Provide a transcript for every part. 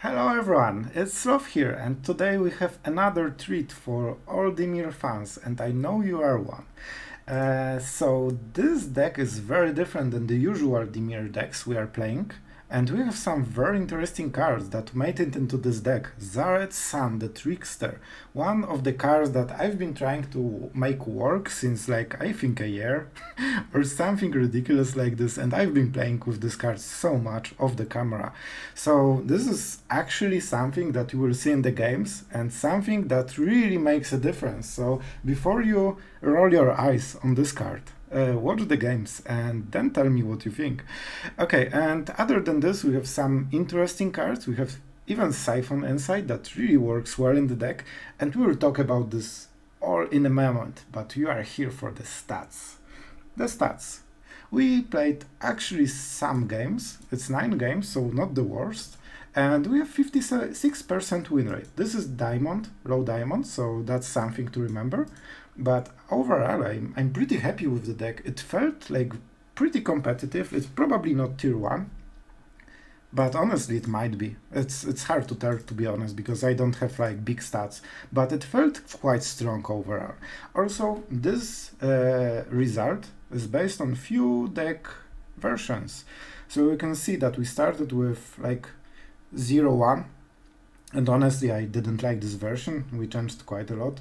Hello everyone, it's Sloth here, and today we have another treat for all Dimir fans, and I know you are one. So this deck is very different than the usual Dimir decks we are playing, and we have some very interesting cards that made it into this deck. Zareth San, the Trickster, one of the cards that I've been trying to make work since like I think a year or something ridiculous like this, and I've been playing with this card so much off the camera. So this is actually something that you will see in the games and something that really makes a difference. So before you roll your eyes on this card, watch the games and then tell me what you think. Okay, and other than this, we have some interesting cards. We have even Siphon inside that really works well in the deck, and we will talk about this all in a moment, but you are here for the stats. The stats. We played actually some games. It's 9 games, so not the worst. And we have 56% win rate. This is diamond, low diamond, so that's something to remember. But overall, I'm pretty happy with the deck. It felt like pretty competitive. It's probably not tier 1, but honestly it might be. It's hard to tell, to be honest, because I don't have like big stats, but it felt quite strong overall. Also, this result is based on few deck versions. So you can see that we started with like 0-1, and honestly I didn't like this version. We changed quite a lot.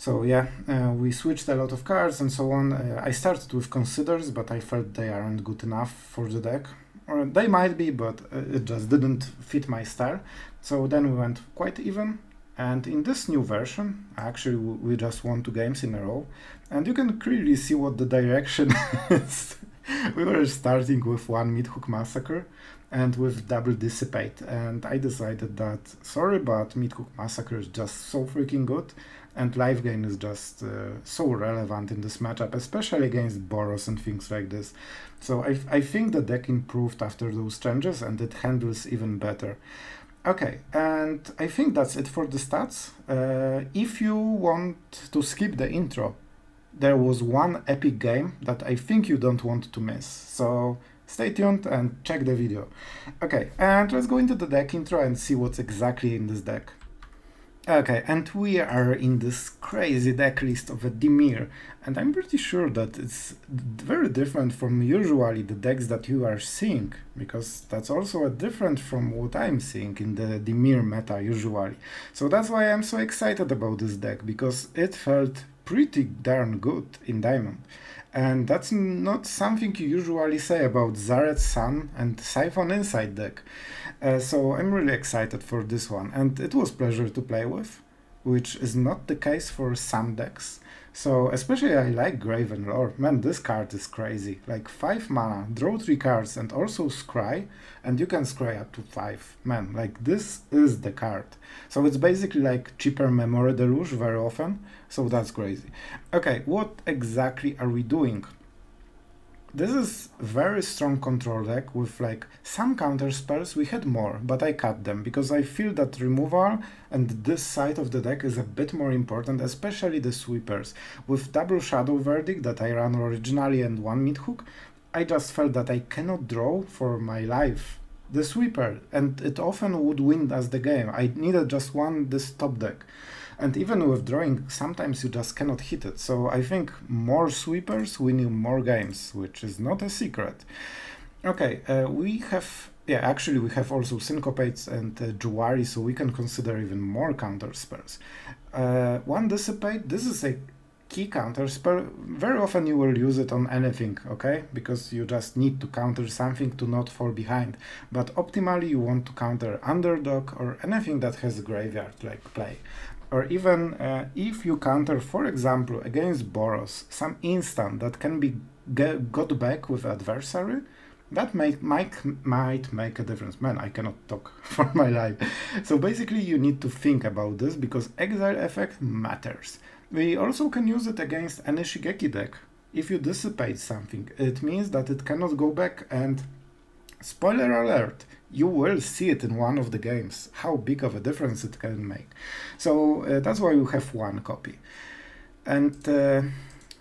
So yeah, we switched a lot of cards and so on. I started with Considers, but I felt they aren't good enough for the deck. Or they might be, but it just didn't fit my style. So then we went quite even. And in this new version, actually we just won 2 games in a row. And you can clearly see what the direction is. We were starting with 1 Meathook Massacre and with double Dissipate. And I decided that, sorry, but Meathook Massacre is just so freaking good. And life gain is just so relevant in this matchup, especially against Boros and things like this. So I think the deck improved after those changes and it handles even better. Okay, and I think that's it for the stats. If you want to skip the intro, there was one epic game that I think you don't want to miss. So stay tuned and check the video. Okay, and let's go into the deck intro and see what's exactly in this deck. Okay, and we are in this crazy deck list of a Dimir, and I'm pretty sure that it's very different from usually the decks that you are seeing, because that's also different from what I'm seeing in the Dimir meta usually. So that's why I'm so excited about this deck, because it felt pretty darn good in Diamond. And that's not something you usually say about Zareth San and Siphon Inside deck. So I'm really excited for this one, and it was pleasure to play with, which is not the case for some decks. So especially I like Graven Lore. Man, this card is crazy. Like 5 mana, draw 3 cards and also scry, and you can scry up to 5. Man, like this is the card. So it's basically like cheaper Memory Deluge very often, so that's crazy. Okay, what exactly are we doing? This is very strong control deck with like some counter spells. We had more, but I cut them because I feel that removal and this side of the deck is a bit more important, especially the sweepers. With double Shadow Verdict that I ran originally and 1 Meathook, I just felt that I cannot draw for my life the sweeper, and it often would win us the game. I needed just one this top deck. And even with drawing, sometimes you just cannot hit it. So I think more sweepers win you more games, which is not a secret. Okay, we have, yeah, actually we have also Syncopates and Jwari, so we can consider even more counter spells. 1 Dissipate, this is a key counter spell. Very often you will use it on anything, okay? Because you just need to counter something to not fall behind. But optimally you want to counter Underdog or anything that has a graveyard like play. Or even if you counter, for example, against Boros, some instant that can be got back with adversary, that might make a difference. Man, I cannot talk for my life. So basically you need to think about this, because exile effect matters. We also can use it against any Shigeki deck. If you dissipate something, it means that it cannot go back, and spoiler alert, you will see it in one of the games, how big of a difference it can make. So that's why we have 1 copy. And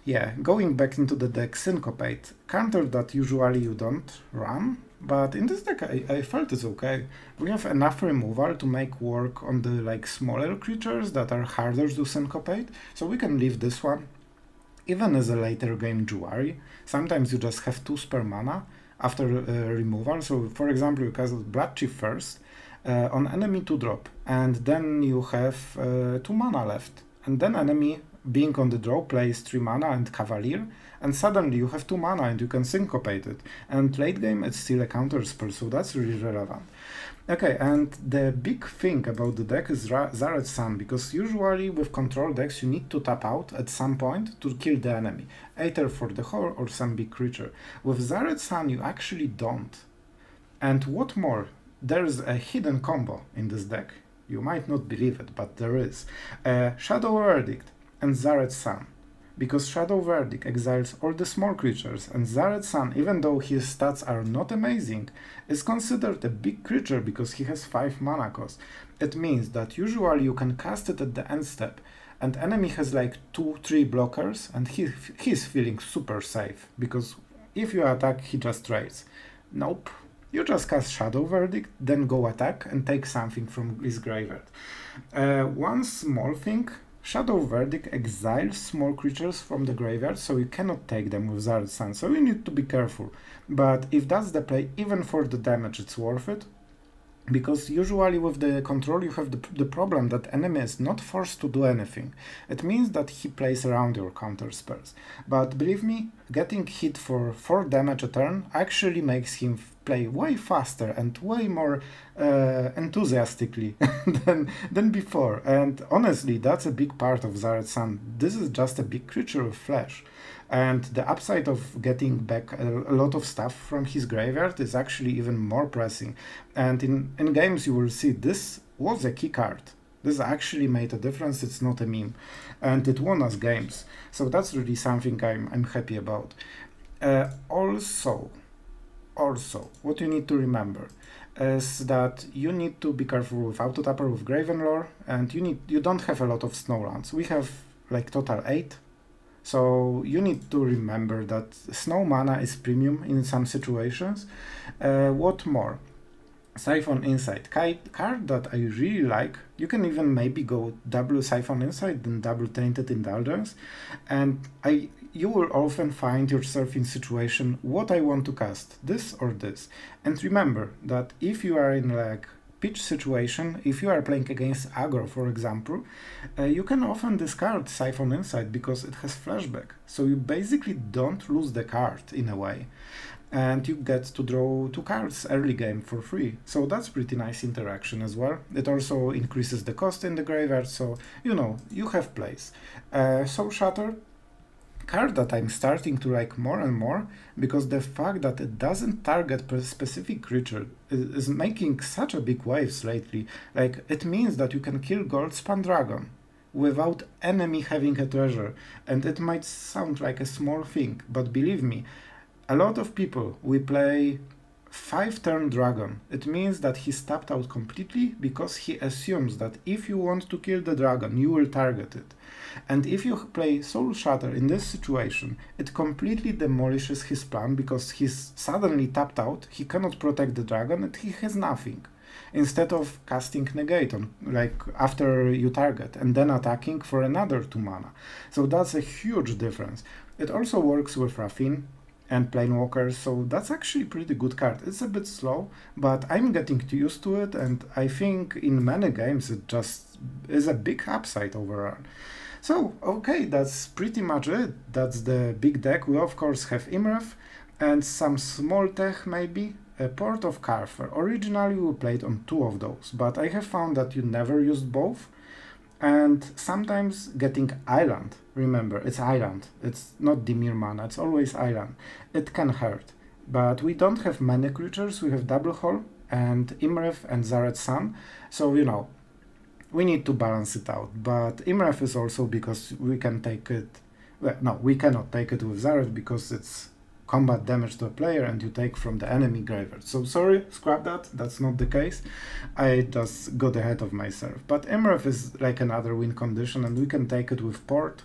Yeah, going back into the deck, Syncopate, counter that usually you don't run, but in this deck I felt it's okay. We have enough removal to make work on the like smaller creatures that are harder to Syncopate, so we can leave this one. Even as a later game Jwari, sometimes you just have 2 spare mana after removal, so for example you cast Bloodchief first on enemy 2-drop, and then you have 2 mana left, and then enemy being on the draw plays 3 mana and Cavalier, and suddenly you have 2 mana and you can Syncopate it, and late game it's still a counter spell, so that's really relevant. Okay, and the big thing about the deck is Zareth San, because usually with control decks you need to tap out at some point to kill the enemy, either for the Horror or some big creature. With Zareth San you actually don't. And what more, there's a hidden combo in this deck. You might not believe it, but there is. Shadow Verdict and Zareth San. Because Shadow Verdict exiles all the small creatures, and Zareth San, even though his stats are not amazing, is considered a big creature because he has 5 mana cost. It means that usually you can cast it at the end step, and enemy has like 2-3 blockers, and he's feeling super safe, because if you attack, he just trades. Nope. You just cast Shadow Verdict, then go attack and take something from his graveyard. One small thing, Shadow Verdict exiles small creatures from the graveyard, so you cannot take them with Zareth San, so you need to be careful. But if that's the play, even for the damage it's worth it, because usually with the control you have the problem that enemy is not forced to do anything. It means that he plays around your counter spells. But believe me, getting hit for 4 damage a turn actually makes him play way faster and way more enthusiastically than before. And honestly, that's a big part of Zareth San. This is just a big creature with flash. And the upside of getting back a lot of stuff from his graveyard is actually even more pressing. And in games you will see this was a key card. This actually made a difference, it's not a meme. And it won us games. So that's really something I'm happy about. Also, what you need to remember is that you need to be careful with Autotapper with Graven Lore, and you don't have a lot of snow lands. We have like total 8. So you need to remember that snow mana is premium in some situations. What more? Siphon Insight, card that I really like. You can even maybe go double Siphon Insight than double Tainted Indulgence. And you will often find yourself in situation, what I want to cast, this or this. And remember that if you are in like pitch situation, if you are playing against aggro, for example, you can often discard Siphon Insight because it has flashback. So you basically don't lose the card in a way. And you get to draw 2 cards early game for free. So that's pretty nice interaction as well. It also increases the cost in the graveyard, so you know, you have plays. Soul Shatter, card that I'm starting to like more and more, because the fact that it doesn't target a specific creature is making such a big waves lately. Like, it means that you can kill Goldspan Dragon without enemy having a treasure, and it might sound like a small thing, but believe me, a lot of people, we play 5-turn dragon. It means that he's tapped out completely because he assumes that if you want to kill the dragon, you will target it. And if you play Soul Shatter in this situation, it completely demolishes his plan because he's suddenly tapped out, he cannot protect the dragon and he has nothing. Instead of casting Negate on, like, after you target and then attacking for another 2 mana. So that's a huge difference. It also works with Raffine and Planewalkers, so that's actually pretty good card. It's a bit slow, but I'm getting used to it, and I think in many games it just is a big upside overall. So, okay, that's pretty much it. That's the big deck. We of course have Iymrith and some small tech maybe. A Port of Karfell. Originally we played on 2 of those, but I have found that you never used both. And sometimes getting Island, remember, it's Island, it's not Dimir mana, it's always Island. It can hurt, but we don't have many creatures, we have Double Hole and Iymrith and Zareth San, so you know, we need to balance it out. But Iymrith is also because we can take it, well, no, we cannot take it with Zareth because it's combat damage to a player and you take from the enemy graveyard. So sorry, scrap that, that's not the case. I just got ahead of myself. But Iymrith is like another win condition and we can take it with Port.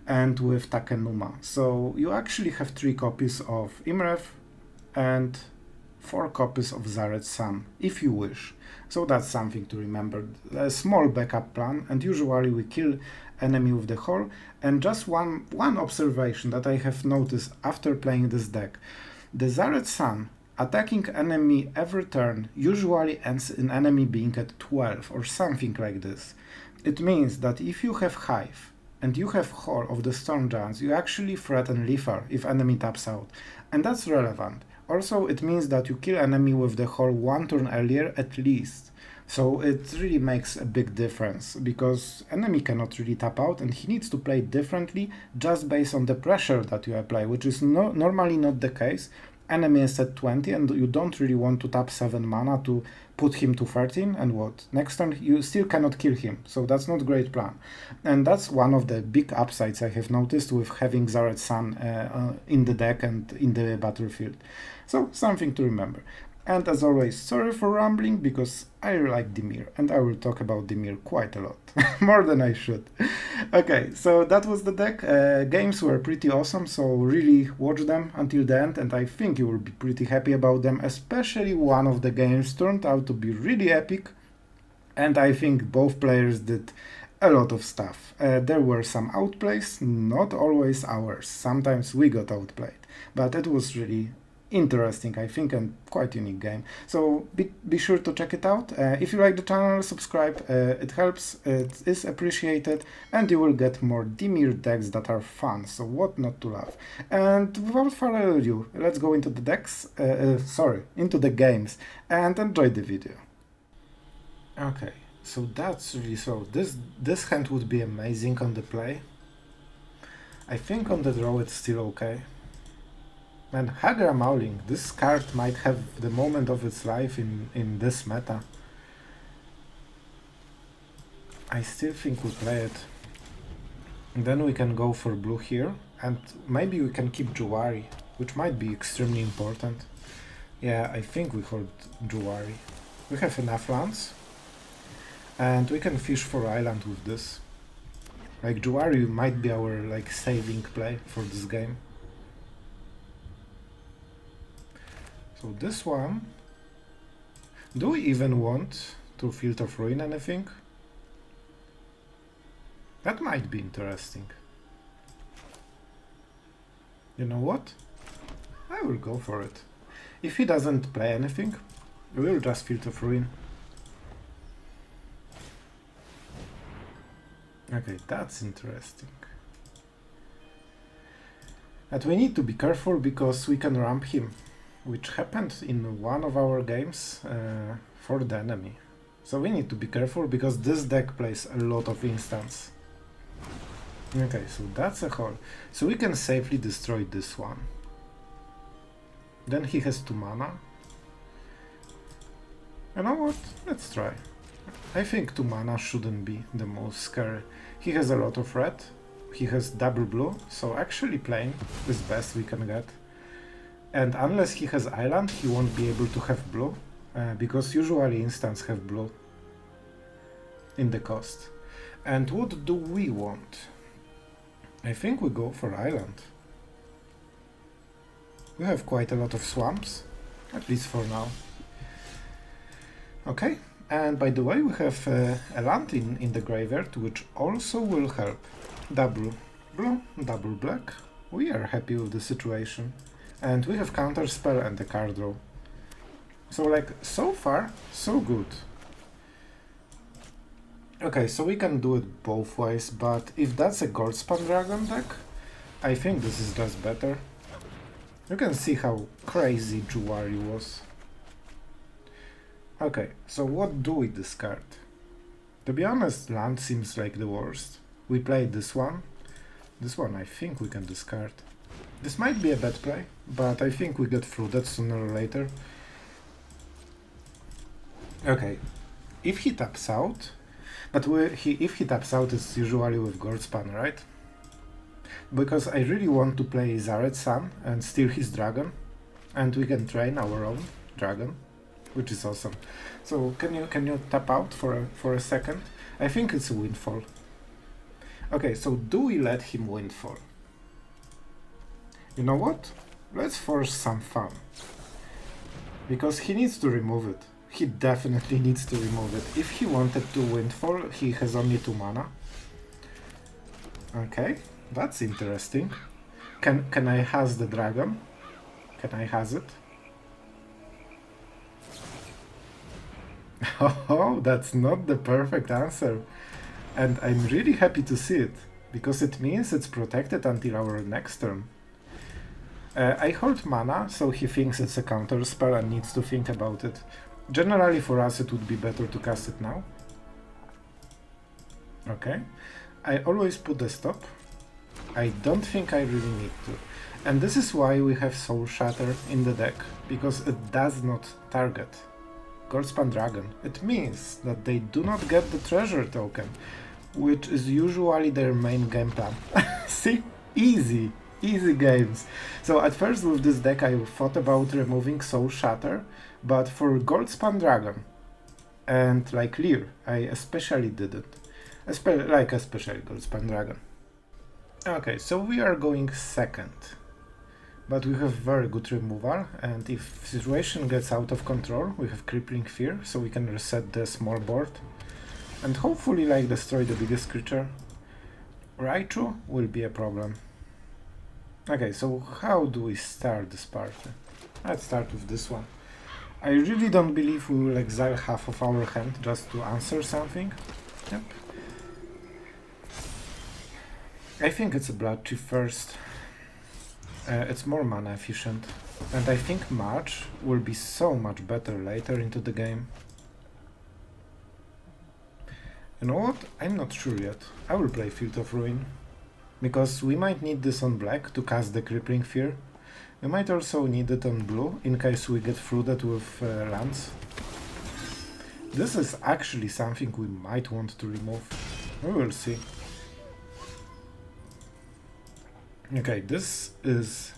and with Takenuma. So you actually have 3 copies of Iymrith and 4 copies of Zareth San, if you wish. So that's something to remember. A small backup plan, and usually we kill enemy with the hull. And just one observation that I have noticed after playing this deck. The Zareth San attacking enemy every turn usually ends in enemy being at 12 or something like this. It means that if you have Hive and you have Hull of the Storm Giants, you actually threaten Lethal if enemy taps out. And that's relevant. Also, it means that you kill enemy with the Hull 1 turn earlier at least. So it really makes a big difference, because enemy cannot really tap out and he needs to play differently just based on the pressure that you apply, which is normally not the case. Enemy is at 20 and you don't really want to tap 7 mana to put him to 13, and what? Next turn you still cannot kill him, so that's not a great plan. And that's one of the big upsides I have noticed with having Zareth San in the deck and in the battlefield. So something to remember. And as always, sorry for rambling, because I like Dimir, and I will talk about Dimir quite a lot, more than I should. Okay, so that was the deck. Games were pretty awesome, so really watch them until the end, and I think you will be pretty happy about them, especially one of the games turned out to be really epic, and I think both players did a lot of stuff. There were some outplays, not always ours. Sometimes we got outplayed, but it was really interesting, I think, and quite unique game. So be sure to check it out. If you like the channel, subscribe. It helps, it is appreciated, and you will get more Dimir decks that are fun, so what not to love. And without further ado, let's go into the decks, into the games, and enjoy the video. Okay, so that's really so. This hand would be amazing on the play. I think on the draw it's still okay. And Hagra Mauling, this card might have the moment of its life in this meta. I still think we play it. And then we can go for blue here, and maybe we can keep Jwari, which might be extremely important. Yeah, I think we hold Jwari. We have enough lands, and we can fish for island with this. Like, Jwari might be our like saving play for this game. So this one, do we even want to Field of Ruin anything? That might be interesting. You know what? I will go for it. If he doesn't play anything, we will just Field of Ruin. Okay, that's interesting. But we need to be careful because we can ramp him, which happened in one of our games for the enemy. So we need to be careful because this deck plays a lot of instants. Okay, so that's a hole. So we can safely destroy this one. Then he has 2 mana. You know what? Let's try. I think 2 mana shouldn't be the most scary. He has a lot of red. He has double blue, so actually playing is best we can get. And unless he has island, he won't be able to have blue, because usually instants have blue in the cost. And what do we want? I think we go for island. We have quite a lot of swamps, at least for now. Okay, and by the way, we have a land in the graveyard, which also will help. Double blue, double black. We are happy with the situation. And we have counter spell and a card draw. So like, so far, so good. Okay, so we can do it both ways, but if that's a Goldspan Dragon deck, I think this is just better. You can see how crazy Jwari was. Okay, so what do we discard? To be honest, land seems like the worst. We played this one. This one I think we can discard. This might be a bad play, but I think we get through that sooner or later. Okay, if he taps out, but if he taps out, it's usually with Goldspan, right? Because I really want to play Zareth San and steal his dragon, and we can train our own dragon, which is awesome. So can you tap out for a second? I think it's a windfall. Okay, so do we let him windfall? You know what? Let's force some fun. Because he needs to remove it. He definitely needs to remove it. If he wanted to windfall, he has only 2 mana. Okay, that's interesting. Can I has the dragon? Can I has it? Oh, that's not the perfect answer. And I'm really happy to see it, because it means it's protected until our next turn. I hold mana, so he thinks it's a counter spell and needs to think about it. Generally for us it would be better to cast it now. Okay. I always put the stop. I don't think I really need to. And this is why we have Soul Shatter in the deck, because it does not target Goldspan Dragon. It means that they do not get the treasure token, which is usually their main game plan. See? Easy games. So at first with this deck I thought about removing Soul Shatter, but for Goldspan Dragon and like Lear, I especially didn't. Especially Goldspan Dragon. Okay, so we are going second. But we have very good removal, and if situation gets out of control, we have Crippling Fear, so we can reset the small board. And hopefully like destroy the biggest creature. Raichu will be a problem. Okay, so how do we start this party? Let's start with this one. I really don't believe we will exile half of our hand just to answer something. Yep. I think it's a Bloodchief first. It's more mana efficient. And I think March will be so much better later into the game. You know what? I'm not sure yet. I will play Field of Ruin. Because we might need this on black to cast the Crippling Fear. We might also need it on blue in case we get flooded with lands. This is actually something we might want to remove. We will see. Okay, this is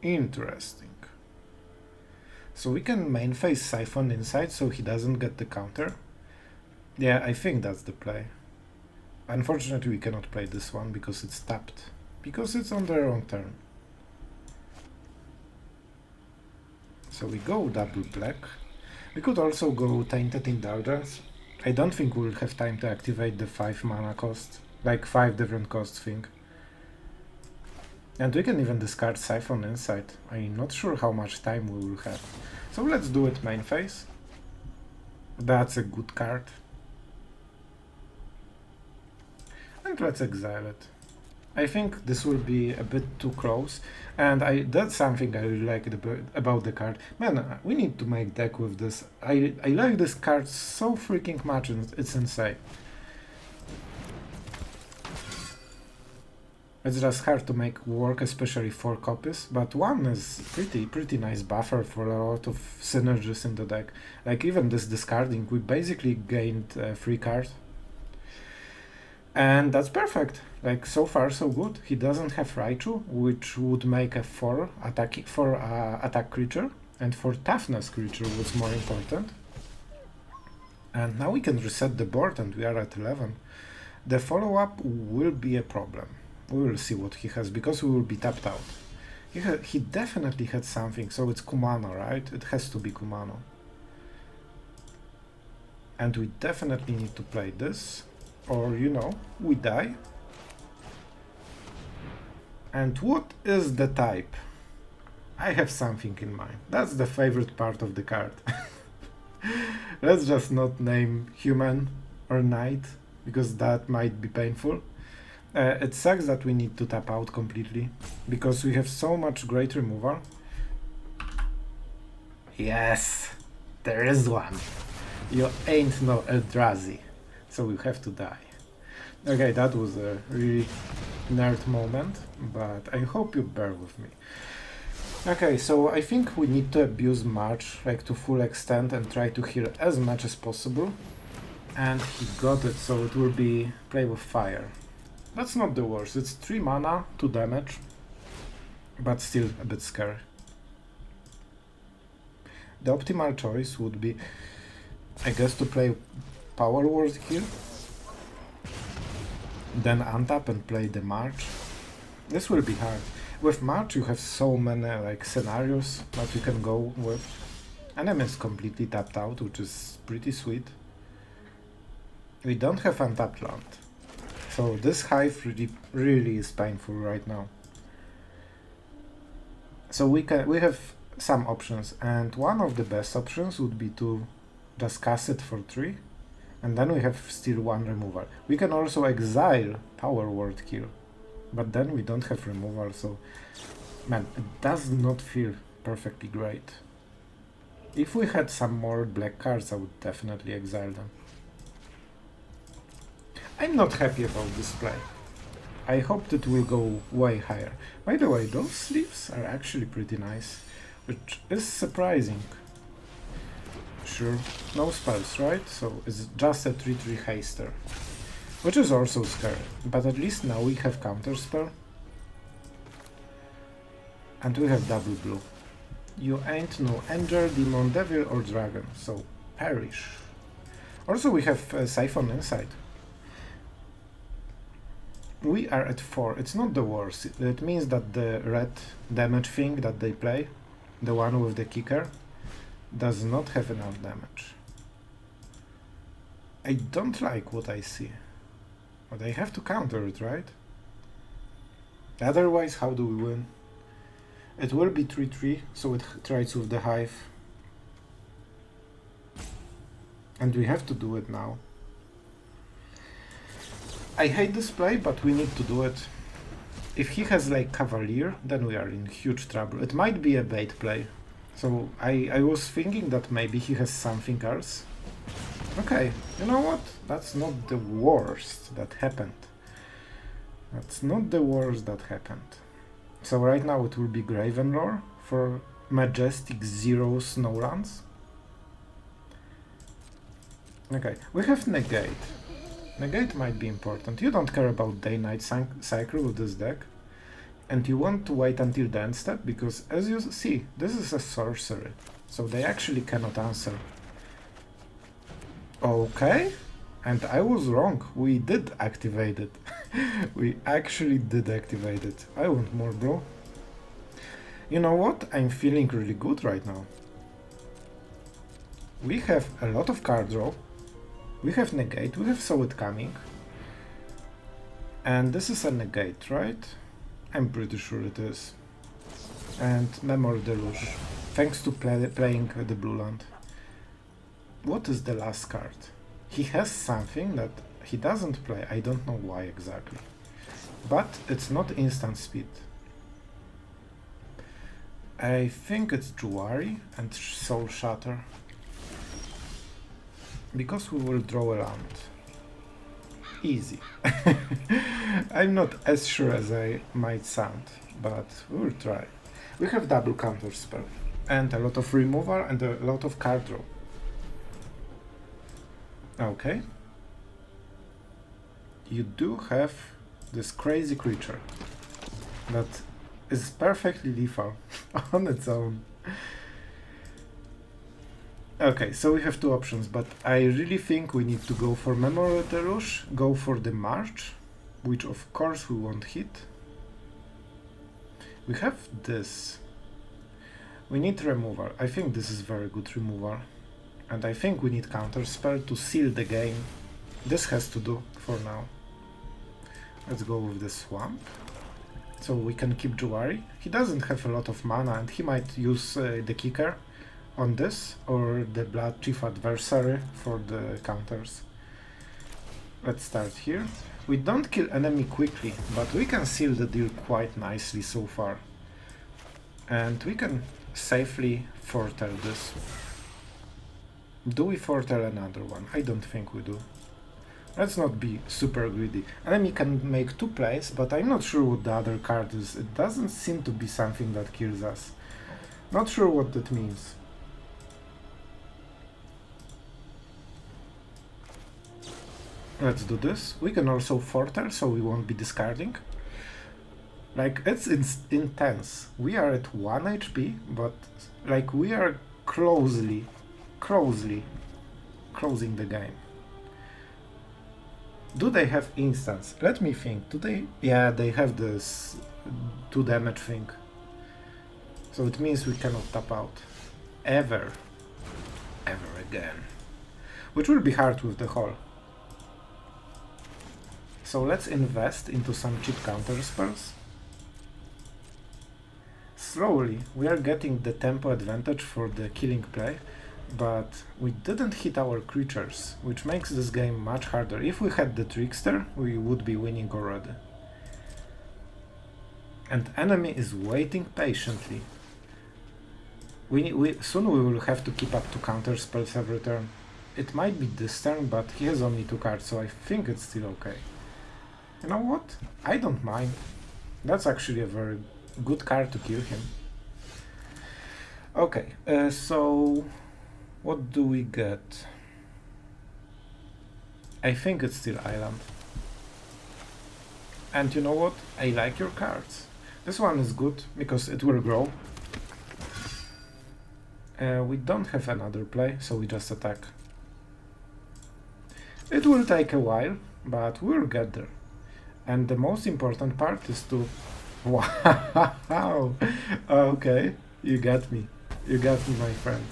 interesting. So we can main phase Siphon inside so he doesn't get the counter. Yeah, I think that's the play. Unfortunately we cannot play this one because it's tapped. Because it's on the wrong turn. So we go double black. We could also go Tainted Indulgence. I don't think we'll have time to activate the 5 mana cost. Like 5 different cost thing. And we can even discard Siphon inside. I'm not sure how much time we will have. So let's do it main phase. That's a good card. And let's exile it. I think this will be a bit too close. And that's something I really like about the card. Man, we need to make deck with this. I like this card so freaking much, and it's insane. It's just hard to make work, especially 4 copies, but 1 is pretty nice buffer for a lot of synergies in the deck. Like even this discarding, we basically gained 3 cards. And that's perfect. Like so far so good. He doesn't have Raichu, which would make a 4 attack creature, and 4 toughness creature was more important. And now we can reset the board and we are at 11. The follow-up will be a problem. We will see what he has, because we will be tapped out. He definitely had something, so it's Kumano, right? It has to be Kumano. And we definitely need to play this, or, you know, we die. And what is the type? I have something in mind. That's the favorite part of the card. Let's just not name human or knight, because that might be painful. It sucks that we need to tap out completely, because we have so much great removal. Yes, there is one. You ain't no Eldrazi, so we have to die. Okay, that was a really nerd moment, but I hope you bear with me. Okay, so I think we need to abuse March like to full extent and try to heal as much as possible. And he got it, so it will be play with fire. That's not the worst. It's 3 mana, 2 damage, but still a bit scary. The optimal choice would be, I guess, to play Power Word here. then untap and play the March. This will be hard. With March you have so many like scenarios that you can go with. Enemy is completely tapped out, which is pretty sweet. We don't have untapped land, so this Hive really is painful right now. So we have some options, and one of the best options would be to just cast it for 3, and then we have still 1 removal. We can also exile Power Word Kill, but then we don't have removal, so man, it does not feel perfectly great. If we had some more black cards, I would definitely exile them. I'm not happy about this play. I hoped it will go way higher. By the way, those sleeves are actually pretty nice, which is surprising. Sure, no spells, right? So it's just a 3/3 haster, which is also scary, but at least now we have counterspell. And we have double blue. You ain't no angel, demon, devil or dragon, so perish. Also we have Siphon inside. We are at 4, it's not the worst. It means that the red damage thing that they play, the one with the kicker, does not have enough damage. I don't like what I see. But I have to counter it, right? Otherwise, how do we win? It will be 3/3, so it tries with the Hive. And we have to do it now. I hate this play, but we need to do it. If he has like Cavalier, then we are in huge trouble. It might be a bait play. So I was thinking that maybe he has something else. Okay, you know what? That's not the worst that happened. That's not the worst that happened. So right now it will be Graven Lore for Majestic 0 Snowlands. Okay, we have Negate. Negate might be important. You don't care about day-night cycle with this deck. And you want to wait until the end step, because as you see, this is a sorcery. So they actually cannot answer. Okay, and I was wrong. We did activate it. We actually did activate it. I want more, bro. You know what? I'm feeling really good right now. We have a lot of card draw. We have Negate, we have Saw It Coming. And this is a Negate, right? I'm pretty sure it is. And Memory Deluge, thanks to playing the blue land. What is the last card? He has something that he doesn't play, I don't know why exactly. But it's not instant speed. I think it's Jwari and Soul Shatter. Because we will draw a land. Easy. I'm not as sure as I might sound, but we will try. We have double counter spell, and a lot of removal and a lot of card draw. Okay. You do have this crazy creature that is perfectly lethal on its own. Okay, so we have two options, but I really think we need to go for Memory Deluge, go for the March, which of course we won't hit. We have this. We need removal. I think this is very good removal. And I think we need counter spell to seal the game. This has to do for now. Let's go with the Swamp. So we can keep Jwari. He doesn't have a lot of mana and he might use the kicker on this or the Bloodchief adversary for the counters. Let's start here. We don't kill enemy quickly, but we can seal the deal quite nicely so far. And we can safely foretell this. Do we foretell another one? I don't think we do. Let's not be super greedy. Enemy can make two plays, but I'm not sure what the other card is. It doesn't seem to be something that kills us. Not sure what that means. Let's do this. We can also foretell, so we won't be discarding. Like, it's intense. We are at 1 HP, but like we are closely closing the game. Do they have instance? Let me think. Do they? Yeah, they have this 2 damage thing. So it means we cannot tap out. Ever. Ever again. Which will be hard with the hull. So let's invest into some cheap counter spells. Slowly we are getting the tempo advantage for the killing play, but we didn't hit our creatures, which makes this game much harder. If we had the Trickster, we would be winning already. And enemy is waiting patiently. Soon we will have to keep up to counter spells every turn. It might be this turn, but he has only 2 cards, so I think it's still okay. You know what? I don't mind. That's actually a very good card to kill him. Okay, so what do we get? I think it's still Island. And you know what? I like your cards. This one is good because it will grow. We don't have another play, so we just attack. It will take a while, but we'll get there. And the most important part is to... Wow! Okay, you got me. You got me, my friend.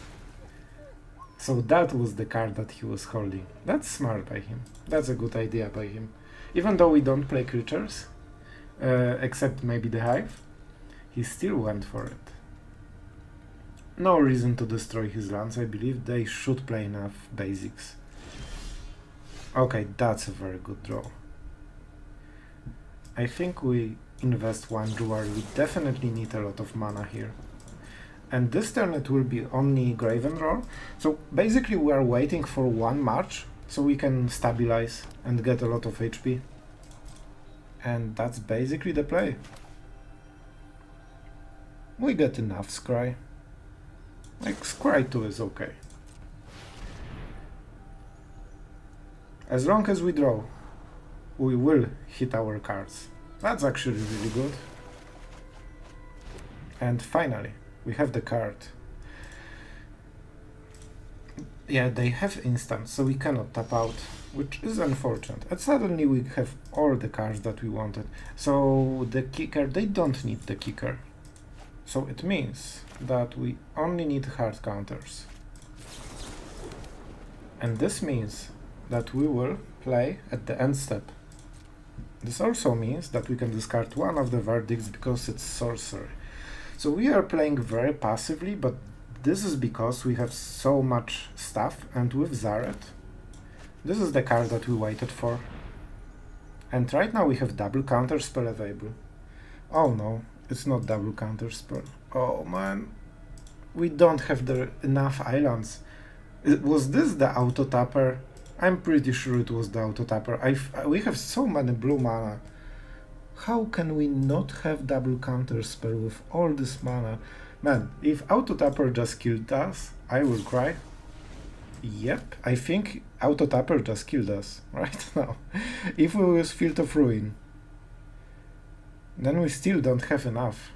So that was the card that he was holding. That's smart by him. That's a good idea by him. Even though we don't play creatures, except maybe the Hive, he still went for it. No reason to destroy his lands, I believe. They should play enough basics. Okay, that's a very good draw. I think we invest 1 Jwari. We definitely need a lot of mana here. And this turn it will be only Graven Lore. So basically we are waiting for 1 march, so we can stabilize and get a lot of HP. And that's basically the play. We get enough Scry. Like, Scry 2 is okay. As long as we draw, we will hit our cards. That's actually really good. And finally, we have the card. Yeah, they have instant, so we cannot tap out, which is unfortunate. And suddenly we have all the cards that we wanted. So the kicker, they don't need the kicker. So it means that we only need hard counters. And this means that we will play at the end step. This also means that we can discard 1 of the verdicts because it's sorcery. So we are playing very passively, but this is because we have so much stuff, and with Zareth, this is the card that we waited for. And right now we have double counter spell available. Oh no, it's not double counter spell. Oh man, we don't have enough islands. Was this the auto tapper? I'm pretty sure it was the auto tapper. We have so many blue mana. How can we not have double counter spell with all this mana? Man, if auto tapper just killed us, I will cry. Yep, I think auto tapper just killed us right now. If we use Field of Ruin, then we still don't have enough.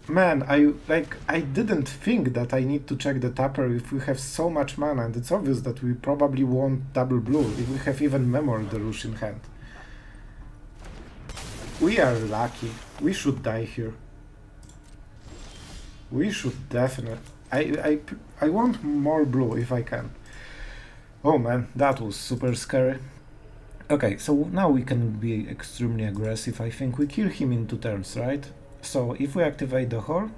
Man, I didn't think that I need to check the tapper if we have so much mana, and it's obvious that we probably won't double blue if we have even Memory Deluge in hand. We are lucky. We should die here. We should definitely... I want more blue if I can. Oh man, that was super scary. Okay, so now we can be extremely aggressive. I think we kill him in 2 turns, right? So if we activate the Horde,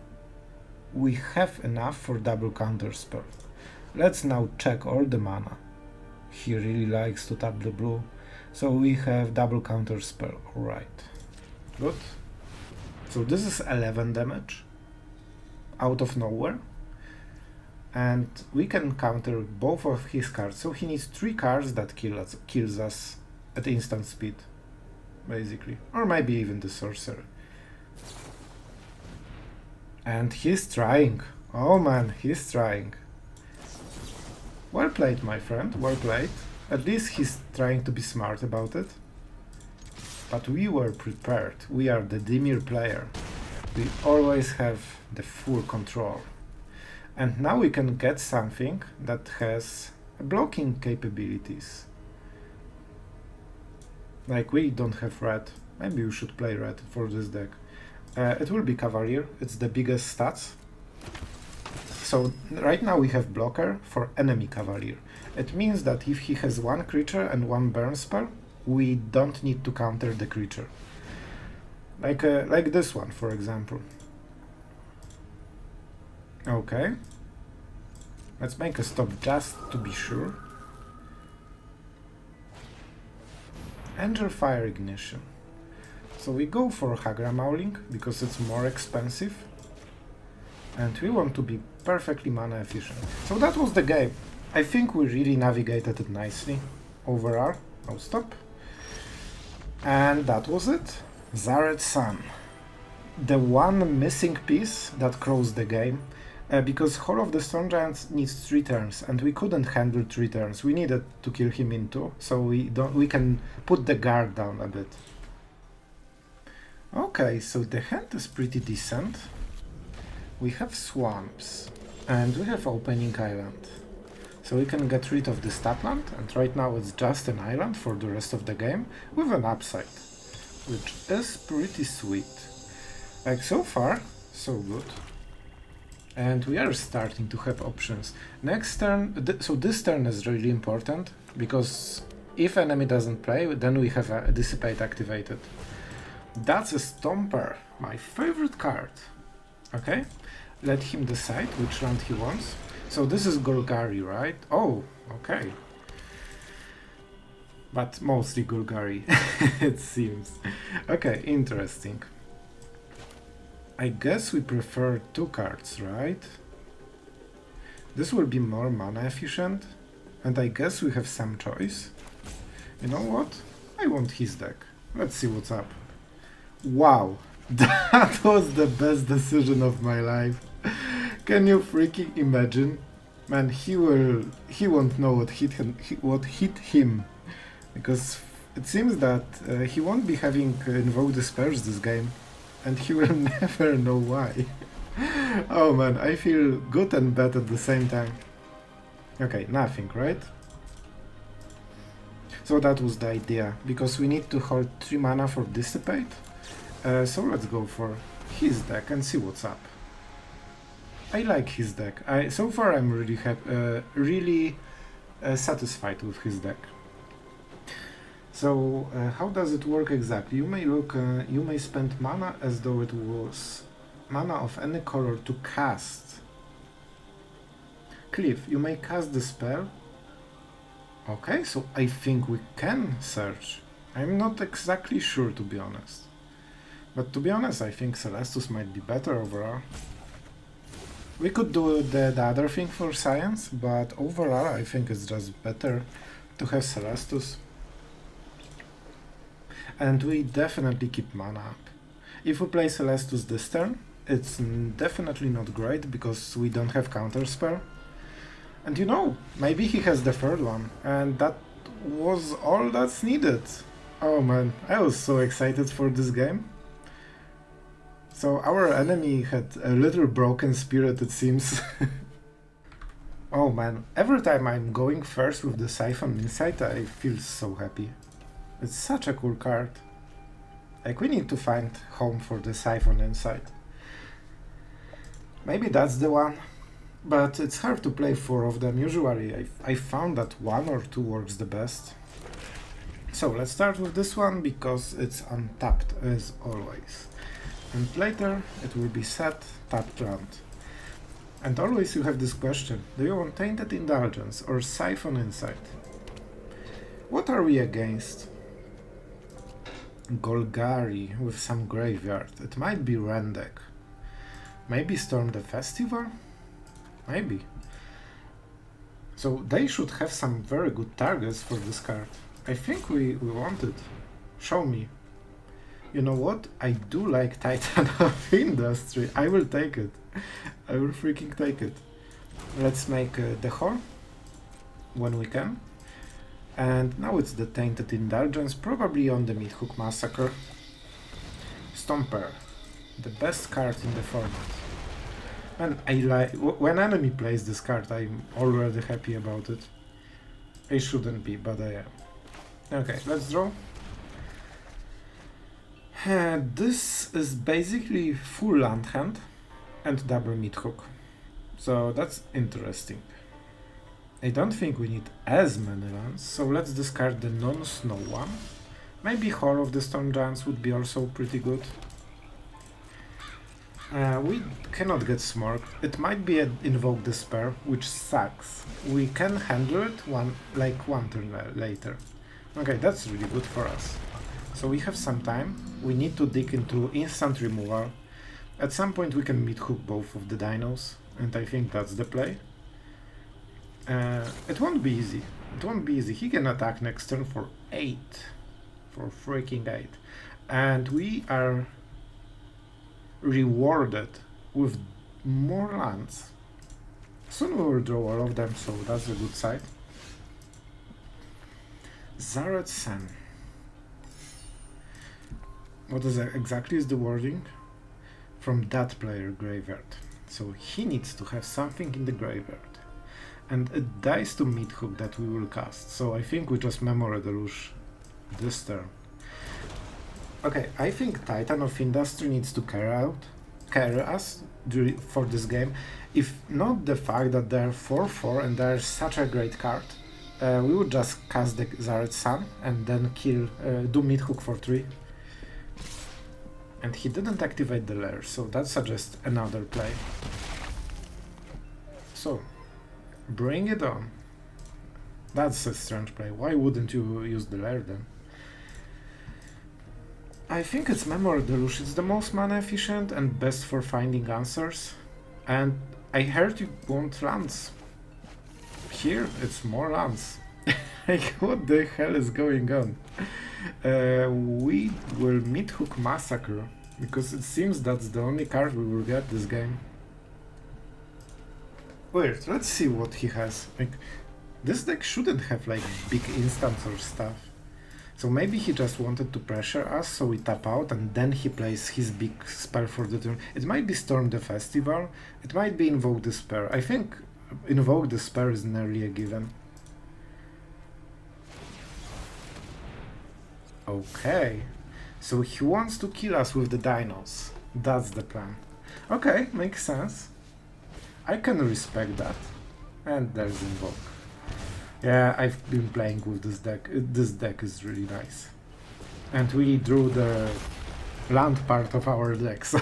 we have enough for double counter spell. Let's now check all the mana. He really likes to tap the blue. So we have double counter spell, alright. Good. So this is 11 damage out of nowhere. And we can counter both of his cards. So he needs 3 cards that kills us at instant speed, basically. Or maybe even the sorcerer. And he's trying. Oh man, he's trying. Well played, my friend, well played. At least he's trying to be smart about it. But we were prepared. We are the Dimir player. We always have the full control. And now we can get something that has blocking capabilities. Like, we don't have red. Maybe we should play red for this deck. It will be Cavalier. It's the biggest stats. So right now we have blocker for enemy Cavalier. It means that if he has one creature and one burn spell, we don't need to counter the creature. Like this one, for example. Okay. Let's make a stop just to be sure. Enter Fire Ignition. So we go for Hagra Mauling because it's more expensive. And we want to be perfectly mana efficient. So that was the game. I think we really navigated it nicely. Overall. No stop. And that was it. Zareth San. The one missing piece that closed the game. Because Hall of the Storm Giants needs 3 turns, and we couldn't handle 3 turns. We needed to kill him in 2, so we can put the guard down a bit. Okay, so the hand is pretty decent. We have swamps, and we have opening island. So we can get rid of this tapland, and right now it's just an island for the rest of the game, with an upside, which is pretty sweet. Like, so far, so good. And we are starting to have options. Next turn, so this turn is really important, because if enemy doesn't play, then we have a Dissipate activated. That's a Stomper, my favorite card. Okay, let him decide which land he wants. So this is Golgari, right? Oh, okay. But mostly Golgari, it seems. Okay, interesting. I guess we prefer 2 cards, right? This will be more mana efficient, and I guess we have some choice. You know what? I want his deck. Let's see what's up. Wow, that was the best decision of my life. Can you freaking imagine? Man, he won't know what hit him, because it seems that he won't be having Invoke Disperse this game. And he will never know why. Oh man, I feel good and bad at the same time. Okay, nothing, right? So that was the idea, because we need to hold 3 mana for Dissipate. So let's go for his deck and see what's up. I like his deck. So far I'm really happy, satisfied with his deck. So, how does it work exactly? You may spend mana as though it was mana of any color to cast. Cliff, you may cast the spell. Okay, so I think we can search. I'm not exactly sure, to be honest. But to be honest, I think Celestus might be better overall. We could do the other thing for science, but overall I think it's just better to have Celestus. And we definitely keep mana up. If we play Celestus this turn, it's definitely not great, because we don't have counterspell. And you know, maybe he has the 3rd one, and that was all that's needed. Oh man, I was so excited for this game. So our enemy had a little broken spirit, it seems. Oh man, every time I'm going first with the Siphon Insight, I feel so happy. It's such a cool card. Like, we need to find home for the Siphon Insight. Maybe that's the one, but it's hard to play 4 of them. Usually I found that 1 or 2 works the best. So let's start with this one, because it's untapped as always. And later it will be set, tapped land. And always you have this question, do you want Tainted Indulgence or Siphon Insight? What are we against? Golgari with some graveyard. It might be Rendek. Maybe Storm the Festival? Maybe. So they should have some very good targets for this card. I think we want it. Show me. You know what? I do like Titan of Industry. I will take it. I will freaking take it. Let's make the hole when we can. And now it's the Tainted Indulgence, probably on the Meathook Massacre. Stomper, the best card in the format. And I like when enemy plays this card, I'm already happy about it. I shouldn't be, but I am. Okay, let's draw. This is basically full land hand and double Meathook. So that's interesting. I don't think we need as many lands, so let's discard the non-snow one. Maybe Horror of the Storm Giants would be also pretty good. We cannot get Smorg. It might be an Invoke Despair, which sucks. We can handle it one turn later. Okay, that's really good for us. So we have some time. We need to dig into instant removal. At some point we can Meathook both of the dinos, and I think that's the play. It won't be easy. It won't be easy. He can attack next turn for 8. For freaking 8. And we are rewarded with more lands. Soon we will draw all of them, so that's a good side. Zareth San. What is exactly is the wording? From that player graveyard. So he needs to have something in the graveyard. And it dies to Meathook that we will cast. So I think we just Memory Deluge this turn. Okay, I think Titan of Industry needs to carry us for this game. If not the fact that they're 4/4 and they're such a great card, we would just cast the Zareth San and then do Meathook for 3. And he didn't activate the lair, so that suggests another play. So, bring it on. That's a strange play. Why wouldn't you use the lair then? I think it's Memory Deluge. It's the most mana efficient and best for finding answers. And I heard you want lands. Here, it's more lands. Like, what the hell is going on? We will Meathook Massacre, because it seems that's the only card we will get this game. Weird, let's see what he has. Like, this deck shouldn't have like big instants or stuff. So maybe he just wanted to pressure us, so we tap out and then he plays his big spell for the turn. It might be Storm the Festival, it might be Invoke Despair. I think Invoke Despair is nearly a given. Okay, so he wants to kill us with the dinos. That's the plan. Okay, makes sense. I can respect that. And there's Invoke. Yeah, I've been playing with this deck. This deck is really nice. And we drew the land part of our deck, so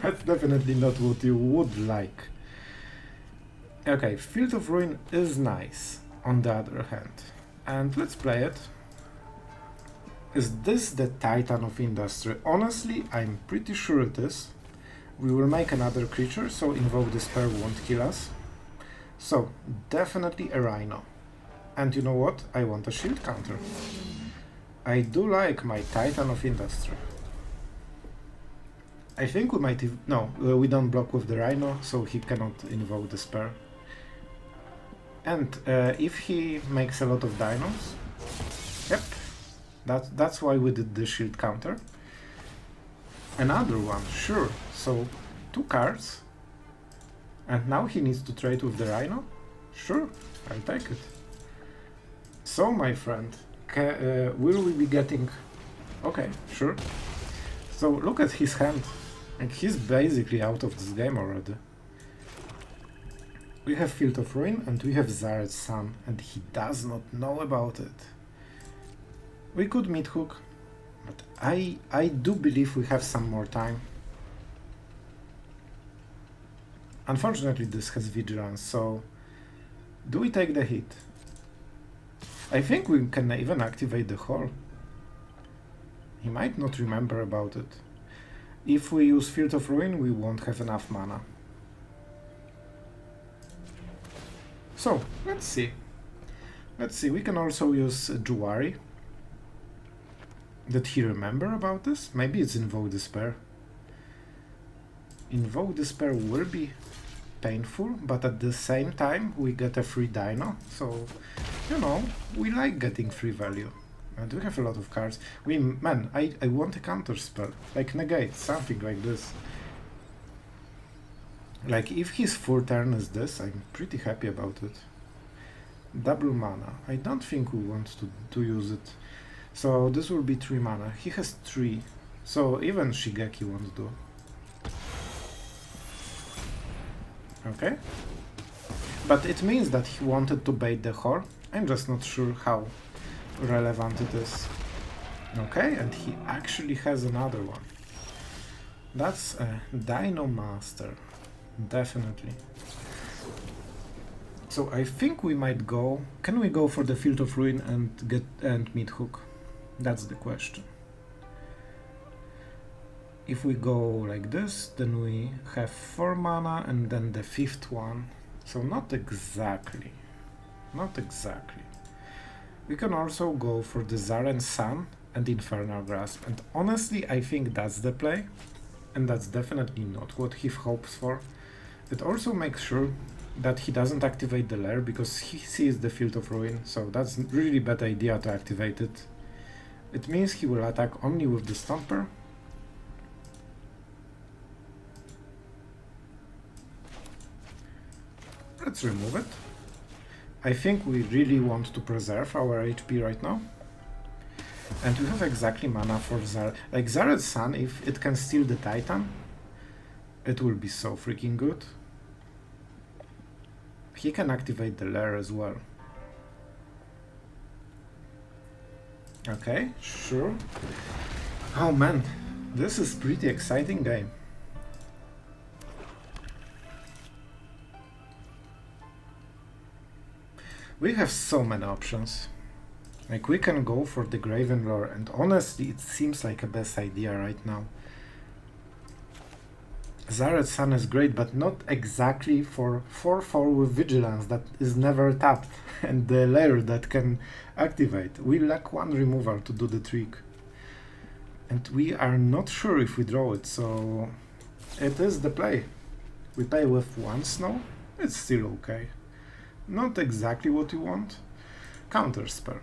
that's definitely not what you would like. Okay, Field of Ruin is nice, on the other hand. And let's play it. Is this the Titan of Industry? Honestly, I'm pretty sure it is. We will make another creature, so Invoke Despair won't kill us. So, definitely a Rhino. And you know what? I want a shield counter. I do like my Titan of Industry. I think we might... No, we don't block with the Rhino, so he cannot Invoke Despair. And if he makes a lot of dinos... Yep. That's why we did the shield counter. Another one, sure. So, 2 cards. And now he needs to trade with the Rhino? Sure, I'll take it. So, my friend, will we be getting... Okay, sure. So, look at his hand. And he's basically out of this game already. We have Field of Ruin and we have Zareth San, and he does not know about it. We could Meathook, but I do believe we have some more time. Unfortunately, this has Vigilance, so... Do we take the hit? I think we can even activate the Hole. He might not remember about it. If we use Field of Ruin, we won't have enough mana. So, let's see. Let's see, we can also use Jwari. Did he remember about this? Maybe it's Invoke Despair. Invoke Despair will be painful, but at the same time we get a free dino, so, you know, we like getting free value. And we have a lot of cards. Man, I want a counter spell, like negate, something like this. Like, if his full turn is this, I'm pretty happy about it. Double mana. I don't think we want to use it. So this will be 3 mana. He has 3. So even Shigeki won't do. Okay. But it means that he wanted to bait the Whore. I'm just not sure how relevant it is. Okay, and he actually has another one. That's a Dino Master. Definitely. So I think we might go... Can we go for the Field of Ruin and Meathook? That's the question. If we go like this, then we have 4 mana and then the 5th one. So not exactly. Not exactly. We can also go for the Zareth San and Infernal Grasp. And honestly, I think that's the play. And that's definitely not what he hopes for. It also makes sure that he doesn't activate the lair because he sees the Field of Ruin. So that's really bad idea to activate it. It means he will attack only with the Stomper. Let's remove it. I think we really want to preserve our HP right now. And we have exactly mana for Zareth. Like Zareth San, if it can steal the Titan, it will be so freaking good. He can activate the lair as well. Okay, sure. Oh man, this is pretty exciting game. We have so many options. Like we can go for the Graven Lore, and honestly it seems like a best idea right now. Zareth San is great, but not exactly for 4/4 with Vigilance that is never tapped, and the lair that can activate. We lack 1 removal to do the trick. And we are not sure if we draw it, so it is the play. We play with 1 snow, it's still okay. Not exactly what you want. Counter spell.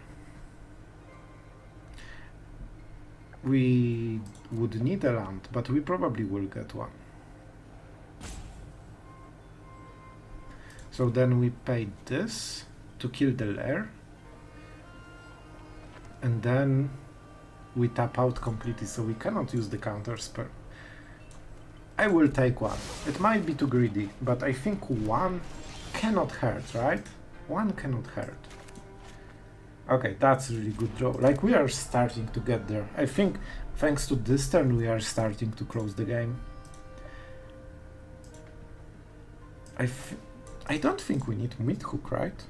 We would need a land, but we probably will get one. So then we pay this to kill the lair. And then we tap out completely, so we cannot use the counter spell. I will take 1. It might be too greedy, but I think 1 cannot hurt, right? 1 cannot hurt. Okay, that's a really good draw. Like, we are starting to get there. I think, thanks to this turn, we are starting to close the game. I don't think we need Meathook, right?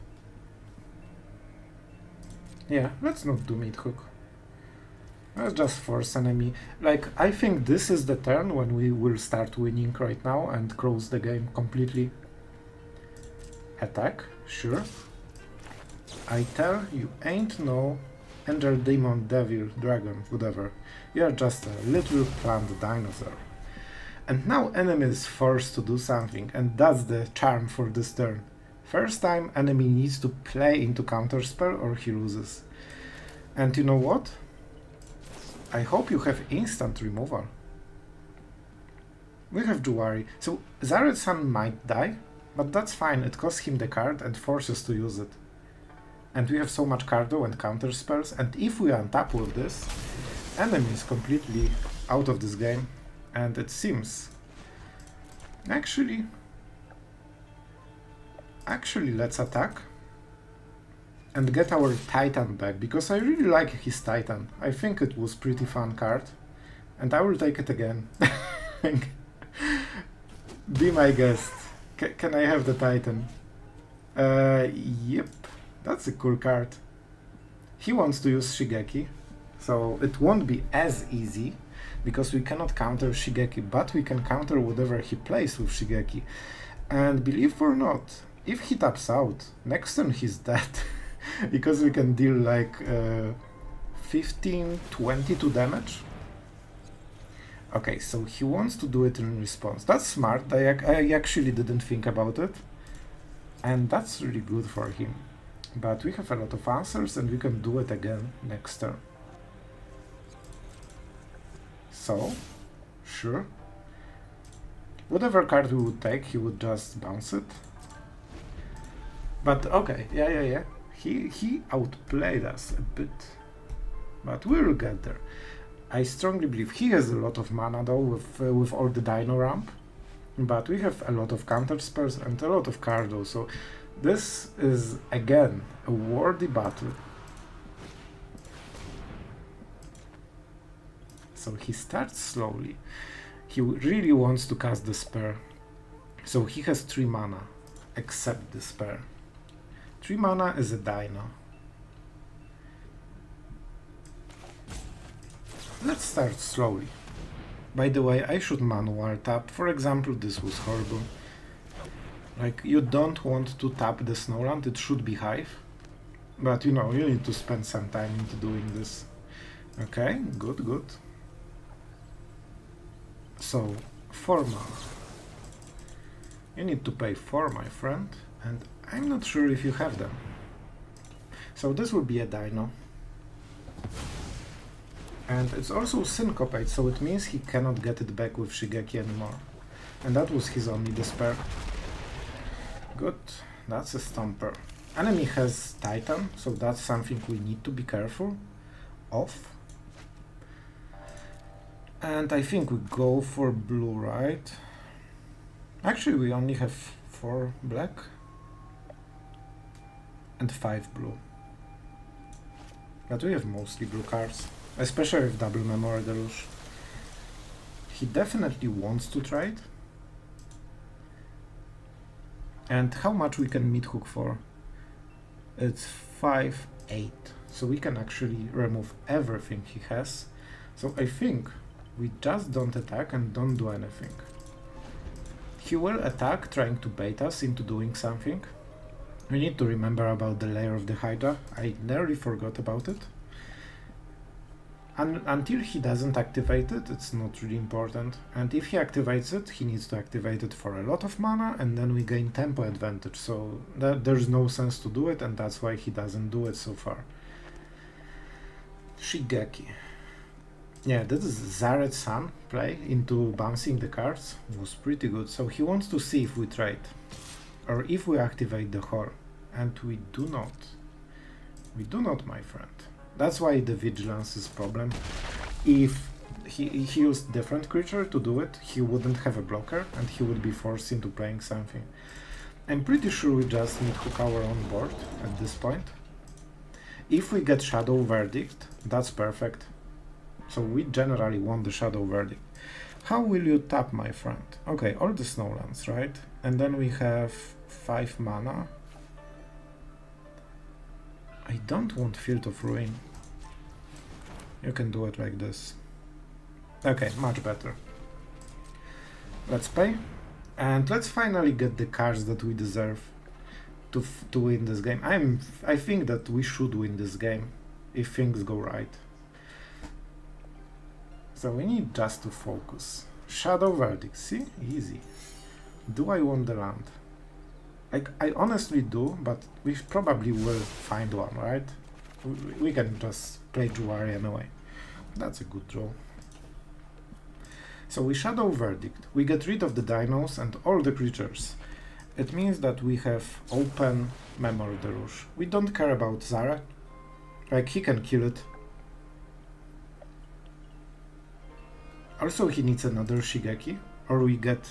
Yeah, let's not do Meathook. Let's just force enemy. Like, I think this is the turn when we will start winning right now and close the game completely. Attack, sure. I tell you ain't no Angel, Demon, Devil, Dragon, whatever. You're just a little plant dinosaur. And now enemy is forced to do something, and that's the charm for this turn. First time enemy needs to play into counterspell or he loses. And you know what? I hope you have instant removal. We have Jwari, so Zareth San might die, but that's fine, it costs him the card and forces to use it. And we have so much cardo and counter spells, and if we untap with this, enemy is completely out of this game, and it seems... Actually, let's attack and get our Titan back, because I really like his Titan. I think it was pretty fun card, and I will take it again. Be my guest. Can I have the Titan? Yep, that's a cool card. He wants to use Shigeki, so it won't be as easy, because we cannot counter Shigeki, but we can counter whatever he plays with Shigeki. And believe it or not, if he taps out, next turn he's dead, because we can deal like 15, 22 damage. Okay, so he wants to do it in response. That's smart, I actually didn't think about it. And that's really good for him. But we have a lot of answers and we can do it again next turn. So, sure. Whatever card we would take, he would just bounce it. But okay, yeah. He outplayed us a bit. But we'll get there. I strongly believe he has a lot of mana though with all the Dino ramp. But we have a lot of counter spells and a lot of cards, so this is again a worthy battle. So he starts slowly. He really wants to cast Despair. So he has 3 mana, except Despair. 3 mana is a Dino. Let's start slowly. By the way, I should manual tap. For example, this was horrible. Like, you don't want to tap the Snowland, it should be Hive. But you know, you need to spend some time into doing this. Okay, good. So, 4 mana. You need to pay 4, my friend, and I'm not sure if you have them. So this will be a Dino. And it's also Syncopate, so it means he cannot get it back with Shigeki anymore. And that was his only Despair. Good, that's a Stomper. Enemy has Titan, so that's something we need to be careful of. And I think we go for blue, right? Actually, we only have 4 black and 5 blue. But we have mostly blue cards, especially with double Memory Deluge. He definitely wants to try it. And how much we can Meathook for? It's 5/8, so we can actually remove everything he has. So I think we just don't attack and don't do anything. He will attack, trying to bait us into doing something. We need to remember about the layer of the Hydra. I nearly forgot about it. And until he doesn't activate it, it's not really important. And if he activates it, he needs to activate it for a lot of mana, and then we gain tempo advantage. So there's no sense to do it, and that's why he doesn't do it so far. Shigeki. Yeah, this is Zareth San play into bouncing the cards. Was pretty good. So he wants to see if we trade, or if we activate the Horror. And we do not. We do not, my friend. That's why the Vigilance is a problem. If he used different creature to do it, he wouldn't have a blocker, and he would be forced into playing something. I'm pretty sure we just Meathook our own board at this point. If we get Shadow Verdict, that's perfect. So we generally want the Shadow Verdict. How will you tap, my friend? Okay, all the Snowlands, right? And then we have 5 mana. I don't want Field of Ruin. You can do it like this. Okay, much better. Let's pay. And let's finally get the cards that we deserve to win this game. I think that we should win this game if things go right. So we need just to focus. Shadow Verdict, see? Easy. Do I want the land? Like, I honestly do, but we probably will find one, right? We can just play Jwari anyway. That's a good draw. So we Shadow Verdict. We get rid of the dinos and all the creatures. It means that we have open Memory Deluge. We don't care about Zareth. Like, he can kill it. Also, he needs another Shigeki, or we get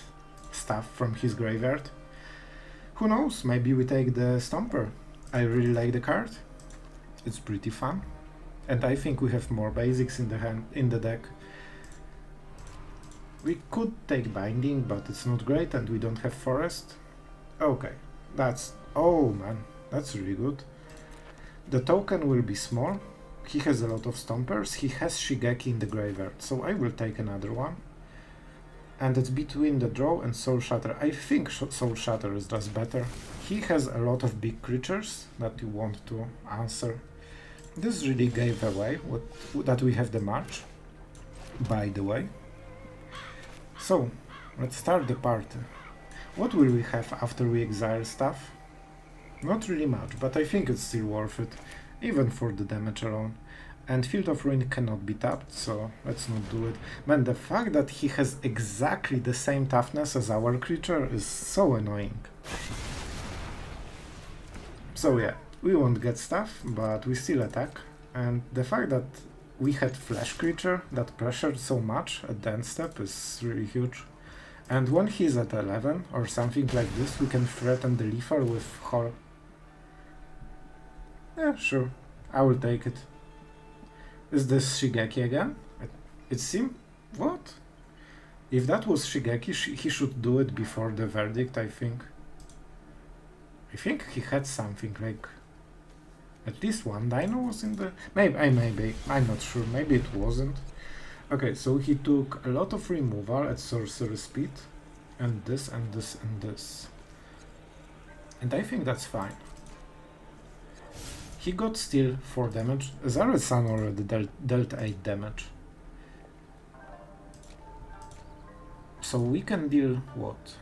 stuff from his graveyard. Who knows, maybe we take the Stomper. I really like the card. It's pretty fun. And I think we have more basics in the deck. We could take Binding, but it's not great, and we don't have Forest. Okay, oh man, that's really good. The token will be small. He has a lot of Stompers. He has Shigeki in the graveyard, so I will take another one. And it's between the draw and Soul Shatter. I think Soul Shatter is just better. He has a lot of big creatures that you want to answer. This really gave away that we have the March, by the way. So, let's start the party. What will we have after we exile stuff? Not really much, but I think it's still worth it, even for the damage alone. And Field of Ruin cannot be tapped, so let's not do it. Man, the fact that he has exactly the same toughness as our creature is so annoying. So yeah, we won't get stuff, but we still attack. And the fact that we had flash creature that pressured so much at the end step is really huge. And when he's at 11 or something like this, we can threaten the Leafer with Horror. Yeah, sure. I will take it. Is this Shigeki again? It seemed... What? If that was Shigeki, he should do it before the verdict, I think. I think he had something like... At least one dino was in the... Maybe, I'm not sure. Maybe it wasn't. Okay, so he took a lot of removal at sorcery speed. And this, and this, and this. And I think that's fine. He got still 4 damage. Zareth San already dealt 8 damage. So we can deal what?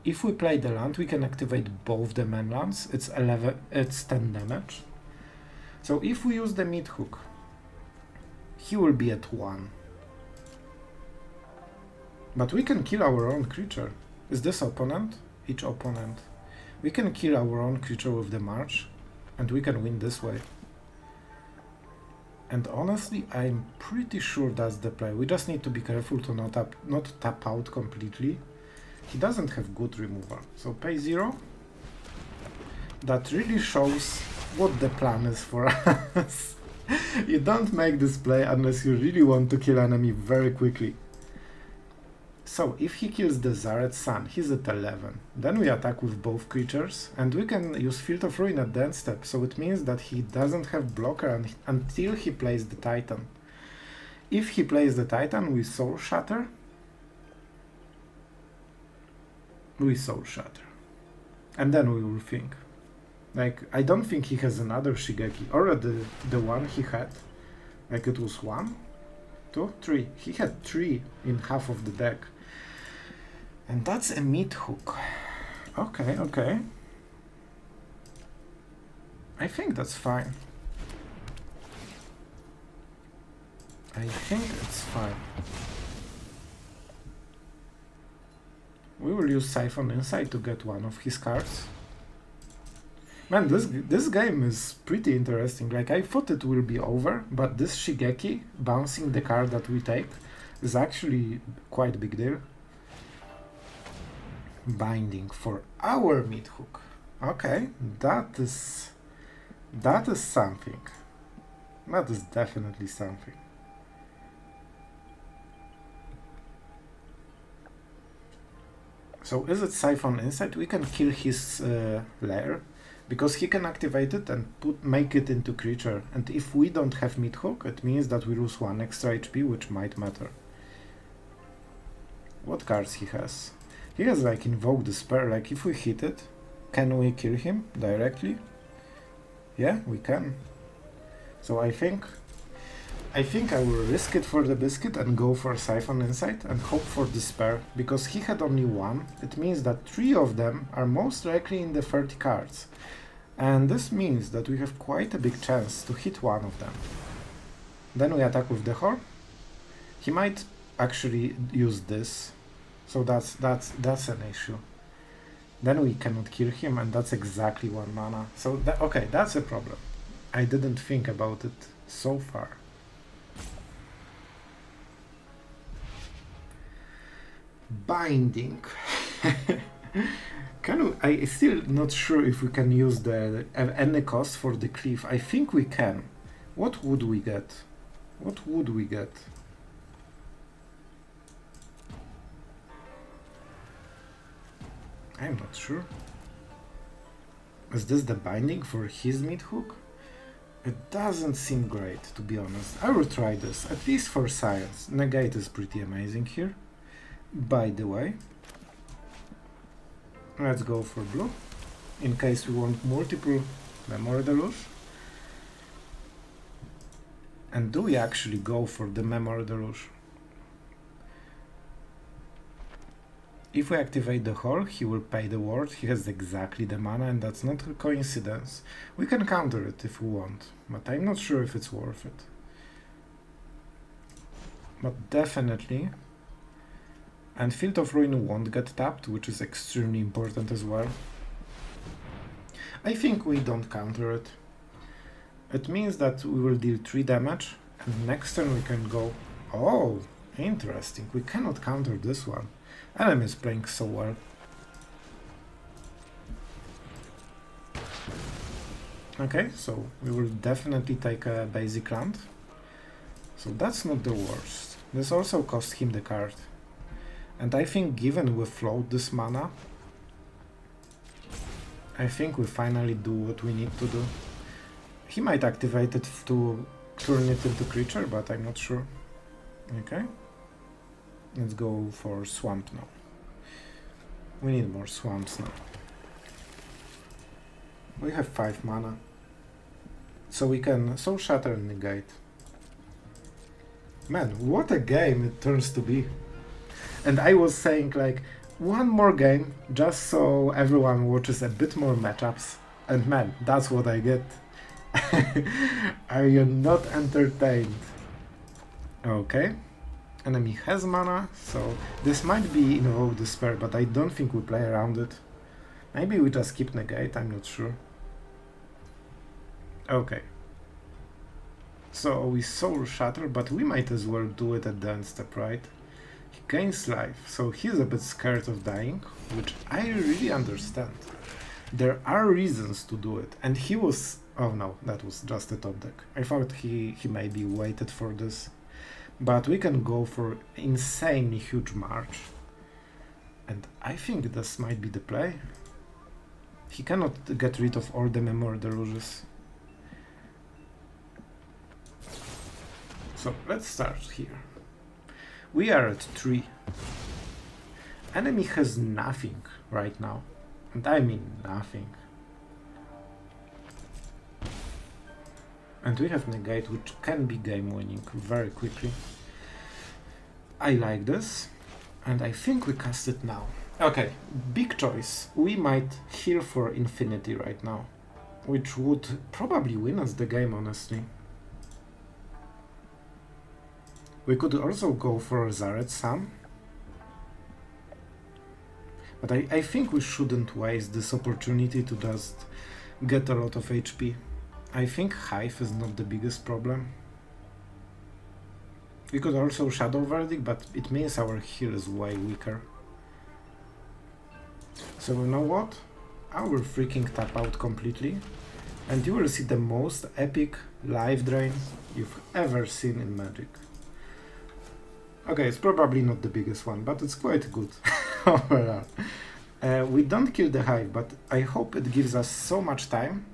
If we play the land, we can activate both the main lands. It's 10 damage. So if we use the Meathook, he will be at 1. But we can kill our own creature. Is this opponent? Each opponent. We can kill our own creature with the March, and we can win this way. And honestly, I'm pretty sure that's the play. We just need to be careful to not tap out completely. He doesn't have good removal, so pay 0. That really shows what the plan is for us. You don't make this play unless you really want to kill enemy very quickly. So, if he kills the Zareth San, he's at 11. Then we attack with both creatures, and we can use Field of Ruin at the end step, so it means that he doesn't have blocker until he plays the Titan. If he plays the Titan, we Soul Shatter. We Soul Shatter. And then we will think. Like, I don't think he has another Shigeki, or the one he had. Like, it was 1, 2, 3. He had 3 in half of the deck. And that's a Meathook. Okay, okay. I think that's fine. I think it's fine. We will use Siphon Insight to get one of his cards. Man, this game is pretty interesting. Like, I thought it will be over, but this Shigeki bouncing the card that we take is actually quite a big deal. Binding for our Meathook. Okay, that is something. That is definitely something. So is it Siphon Insight? We can kill his lair, because he can activate it and make it into creature. And if we don't have Meathook, it means that we lose 1 extra HP, which might matter. What cards he has? He has like Invoke Despair. Like, if we hit it, can we kill him directly? Yeah, we can. So I think I will risk it for the biscuit and go for Siphon Insight and hope for Despair, because he had only 1. It means that 3 of them are most likely in the 30 cards. And this means that we have quite a big chance to hit 1 of them. Then we attack with the Horde. He might actually use this, so that's an issue. Then we cannot kill him, and that's exactly 1 mana. So okay, that's a problem. I didn't think about it so far. Binding. I'm still not sure if we can use the any cost for the Cleave. I think we can. What would we get? What would we get? I'm not sure. Is this the binding for his Meathook? It doesn't seem great, to be honest. I will try this, at least for science. Negate is pretty amazing here. By the way, let's go for blue, in case we want multiple Memory Deluge. And do we actually go for the Memory Deluge? If we activate the Horde, he will pay the ward. He has exactly the mana, and that's not a coincidence. We can counter it if we want, but I'm not sure if it's worth it. But definitely. And Field of Ruin won't get tapped, which is extremely important as well. I think we don't counter it. It means that we will deal 3 damage, and next turn we can go... Oh, interesting. We cannot counter this one. Enemy is playing so well. Okay, so we will definitely take a basic land. So that's not the worst. This also cost him the card. And I think given we float this mana, I think we finally do what we need to do. He might activate it to turn it into creature, but I'm not sure. Okay. Let's go for swamp now. We need more swamps now. We have 5 mana. So we can Soul Shatter and negate. Man, what a game it turns to be. And I was saying like, one more game, just so everyone watches a bit more matchups. And man, that's what I get. I am not entertained. Okay. Enemy has mana, so this might be Invoke Despair, but I don't think we play around it. Maybe we just keep negate, I'm not sure. Okay. So we Soul Shatter, but we might as well do it at the end step, right? He gains life, so he's a bit scared of dying, which I really understand. There are reasons to do it, and he was... Oh no, that was just a top deck. I thought he maybe waited for this. But we can go for insanely huge march. And I think this might be the play. He cannot get rid of all the Memory Deluges. So let's start here. We are at 3. Enemy has nothing right now. And I mean nothing. And we have negate, which can be game winning very quickly. I like this, and I think we cast it now. Okay, big choice. We might heal for infinity right now, which would probably win us the game, honestly. We could also go for Zareth San, but I think we shouldn't waste this opportunity to just get a lot of HP. I think Hive is not the biggest problem. We could also Shadow Verdict, but it means our heal is way weaker. So you know what? I will freaking tap out completely, and you will see the most epic life drain you've ever seen in Magic. Okay, it's probably not the biggest one, but it's quite good overall. We don't kill the Hive, but I hope it gives us so much time.